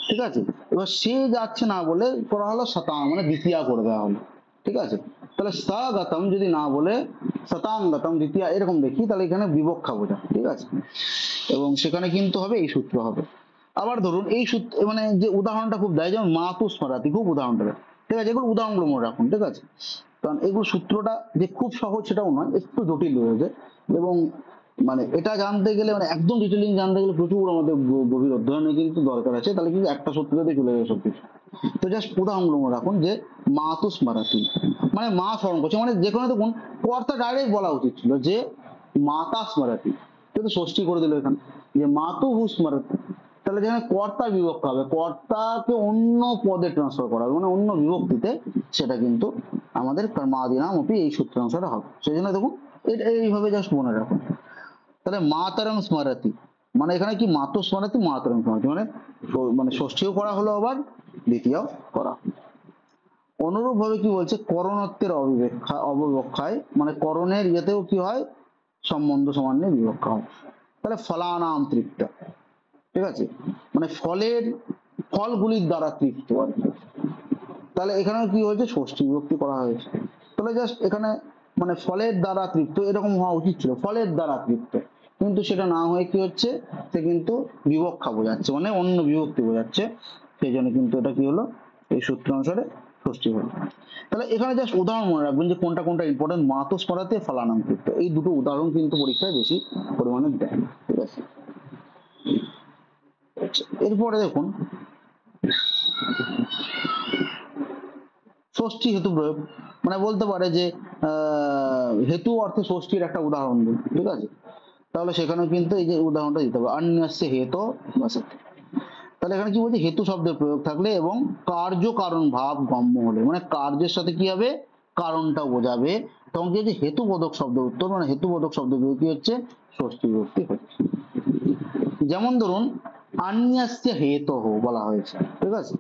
ঠিক আছে, এবার সে যাচ্ছে না বলে করা হলো শতাং মানে দ্বিতীয়া করে দেওয়া হলো, ঠিক আছে। তাহলে স্বগতম যদি না বলে শতাঙ্গতম দ্বিতীয়া এরকম দেখি, তাহলে এখানে বিবক্ষা বোঝা, ঠিক আছে, এবং সেখানে কিন্তু হবে এই সূত্র হবে। আবার ধরুন এই সূত্র মানে যে উদাহরণটা খুব দেয়, যেমন মাতু স্মরাতি, খুব উদাহরণটা দেয়, ঠিক আছে, এগুলো উদাহরণগুলো মনে রাখুন, ঠিক আছে, কারণ এগুলো সূত্রটা যে খুব সহজ সেটাও নয়, একটু জটিল রয়েছে, এবং মানে এটা জানতে গেলে মানে একদম ডিটেলিং জানতে গেলে প্রচুর আমাদের গভীর অধ্যয়নের কিন্তু দরকার আছে, তাহলে কিন্তু একটা সূত্রতে চলে যাবে সবকিছু। তো জাস্ট উদাহরণগুলো মনে রাখুন যে মাতু স্মরাতি মানে মা স্মরণ করছে, মানে যেখানে দেখুন কর্তা ডাইরেক্ট বলা উচিত ছিল যে মাতা স্মরাতি, কিন্তু ষষ্ঠী করে দিল এখানে যে মাতু হু স্মরাতি, তাহলে যেখানে কর্তা বিভক্ত হবে, কর্তাকে অন্য পদে ট্রান্সফার করা হবে মানে অন্য বিভক্তিতে, সেটা কিন্তু আমাদের কর্মাদিনাম অপি এই সূত্রাংশটা হবে। সেই জন্য দেখুন এটা এইভাবে জাস্ট মনে রাখুন। তাহলে মাতরং স্মরতি মানে এখানে কি মাতু স্মরতি মাতরং স্মরতি মানে মানে ষষ্ঠীও করা হলো আবার দ্বিতীয় করা। অনুরূপ ভাবে কি বলছে করণত্বের অববক্ষায় মানে করণের ইয়েতেও কি হয় সম্বন্ধ সামান্য বিবক্ষা হয়। তাহলে ফলানাম তৃপ্ত, ঠিক আছে, মানে ফলের ফলগুলির দ্বারা তৃপ্ত আর কি। তাহলে এখানে কি হয়েছে ষষ্ঠী বিভক্তি করা হয়েছে। তাহলে জাস্ট এখানে মানে ফলের দ্বারা তৃপ্ত এরকম হওয়া উচিত ছিল, ফলের দ্বারা তৃপ্ত, কিন্তু সেটা না হয়ে কি হচ্ছে, সে কিন্তু বিবক্ষা বোঝাচ্ছে, মানে অন্য বিভক্তি বোঝাচ্ছে, সেই জন্য কিন্তু এটা কি হলো, এই সূত্র অনুসারে ষষ্ঠী হলো। তাহলে এখানে জাস্ট উদাহরণ মনে রাখবেন যে কোনটা কোনটা ইম্পর্টেন্ট, মাতস পড়াতে ফলানাম কৃত্য, এই দুটো উদাহরণ কিন্তু পরীক্ষায় বেশি পরিমাণে দেয়, ঠিক আছে। আচ্ছা, এরপরে দেখুন ষষ্ঠী হেতু প্রয়োগ, মানে বলতে পারে যে হেতু অর্থে ষষ্ঠীর একটা উদাহরণ দিন, ঠিক আছে। তাহলে সেখানে কিন্তু এই যে উদাহরণটা দিতে হবে, অন্যস্য হেতু বসতে। তাহলে এখানে কি বলছে, হেতু শব্দের প্রয়োগ থাকলে এবং কার্য কারণ ভাব গম্য হলে, মানে কার্যের সাথে কি হবে, কারণটা বোঝাবে, তখন কি হচ্ছে হেতুবোধক শব্দ উত্তর, মানে হেতুবোধক শব্দ কি হচ্ছে, ষষ্ঠী বিভক্তি হচ্ছে। যেমন ধরুন অন্যস্য হেতোঃ বলা হয়েছে, ঠিক আছে।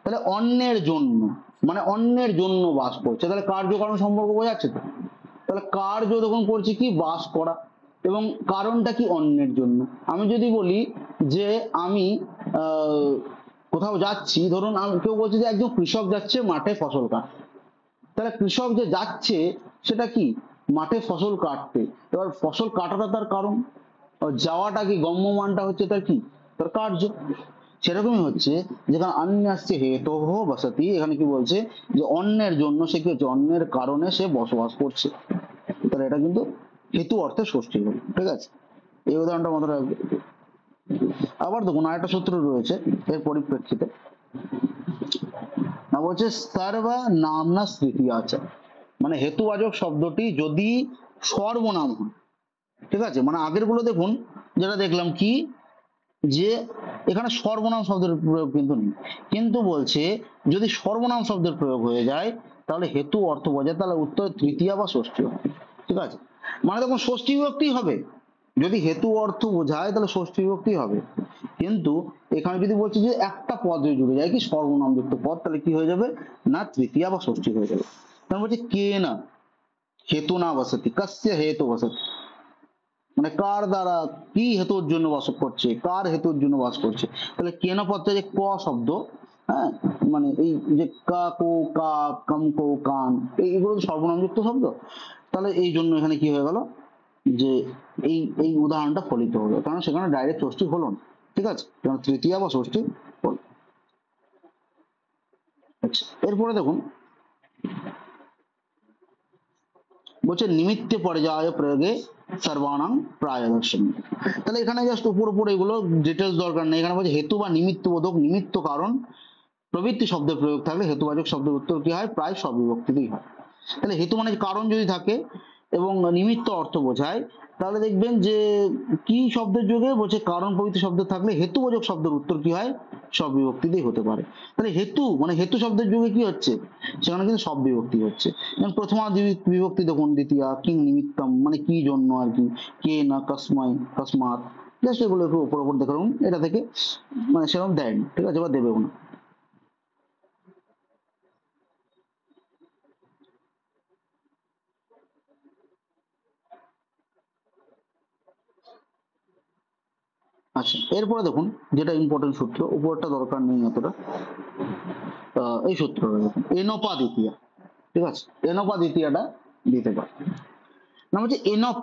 তাহলে অন্যের জন্য, মানে অন্যের জন্য বাস করছে, তাহলে কার্য কারণ সম্পর্ক বোঝাচ্ছে তো। তাহলে কার্য তখন করছে কি, বাস করা, এবং কারণটা কি, অন্যের জন্য। আমি যদি বলি যে আমি কোথাও যাচ্ছি, ধরুন কেউ বলছে যে একজন কৃষক যাচ্ছে মাঠে ফসল কাটতে, তাহলে কৃষক যে যাচ্ছে সেটা কি, মাঠে ফসল কাটতে, এবার ফসল কাটাটা তার কারণ, আর যাওয়াটা কি, গম্যমানটা হচ্ছে তার কি, তার কার্য। সেরকমই হচ্ছে যেখানে অন্যস্য হেতোঃ বসতি, এখানে কি বলছে যে অন্যের জন্য সে কি হচ্ছে, অন্যের কারণে সে বসবাস করছে, তাহলে এটা কিন্তু হেতু অর্থে ষষ্ঠী হল, ঠিক আছে। এই উদাহরণটা মাথায় রাখবে। আবার দেখুন আরেকটা সূত্র রয়েছে এর পরিপ্রেক্ষিতে, না বলছে সর্ব নামনা স্মৃতি আছে, মানে হেতুবাচক শব্দটি যদি সর্বনাম হয়, ঠিক আছে, মানে আগের গুলো দেখুন যেটা দেখলাম কি, যে এখানে সর্বনাম শব্দের প্রয়োগ কিন্তু নেই, কিন্তু বলছে যদি সর্বনাম শব্দের প্রয়োগ হয়ে যায় তাহলে হেতু অর্থ বোঝায়, তাহলে উত্তর তৃতীয়া বা ষষ্ঠী হবে, ঠিক আছে। মানে দেখুন ষষ্ঠী বিভক্তি হবে, যদি হেতু অর্থ বোঝায় তাহলে ষষ্ঠী বিভক্তি হবে, কিন্তু এখানে যদি বলছে যে একটা পদ যদি জুড়ে যায় কি, সর্বনাম যুক্ত পদ, তাহলে কি হয়ে যাবে না, তৃতীয়া বা ষষ্ঠী হয়ে যাবে। তাহলে বলছে কে না হেতু না বসতি, কস্য হেতু বসতি, মানে কার দ্বারা, কি হেতুর জন্য বাস করছে, কার হেতুর জন্য বাস করছে, তাহলে কেন পদটা যে ক শব্দ, হ্যাঁ, মানে এই যে কা কো কা কম কো কান, এইগুলো সর্বনামযুক্ত শব্দ, তাহলে এই জন্য এখানে কি হয়ে গেল, যে এই এই উদাহরণটা ফলিত হলো, কারণ সেখানে ডাইরেক্ট ষষ্ঠী হলো না, ঠিক আছে, কারণ তৃতীয়া বা ষষ্ঠী হলো। আচ্ছা, এরপরে দেখুন বলছে নিমিত্তে পর্যায় প্রয়োগে সর্বানাং প্রায় দর্শন, তাহলে এখানে জাস্ট উপর উপর এগুলো ডিটেলস দরকার নেই, এখানে বলছে হেতু বা নিমিত্ত বোধক, নিমিত্ত কারণ প্রভৃতি শব্দের প্রয়োগ থাকলে হেতুবাচক শব্দের উত্তর কি হয়, প্রায় সব বিভক্তিতেই হয়। তাহলে হেতু মানে কারণ যদি থাকে এবং নিমিত্ত অর্থ বোঝায়, তাহলে দেখবেন যে কি শব্দের যোগে বলছে, কারণ প্রভৃতি শব্দ থাকলে হেতুবাচক শব্দের উত্তর কি হয়, সব বিভক্তিতেই হতে পারে। তাহলে হেতু মানে হেতু শব্দের যোগে কি হচ্ছে, সেখানে কিন্তু সব বিভক্তি হচ্ছে। যেমন প্রথমা বিভক্তি দেখুন, দ্বিতীয়া কিং নিমিত্তম, মানে কি জন্য আর কি, কে না কসময় কসমাত, জাস্ট এগুলো একটু উপর উপর দেখুন, এটা থেকে মানে সেরকম দেয়নি, ঠিক আছে, বা দেবেও না। আচ্ছা, এরপরে দেখুন যেটা ইম্পর্টেন্ট সূত্র, উপরটা দরকার নেই এতটা, এই সূত্রটা দেখুন, এনোপা দ্বিতীয়া, ঠিক আছে, এনোপা দ্বিতীয়াটা দিতে পারে, না হচ্ছে এনপ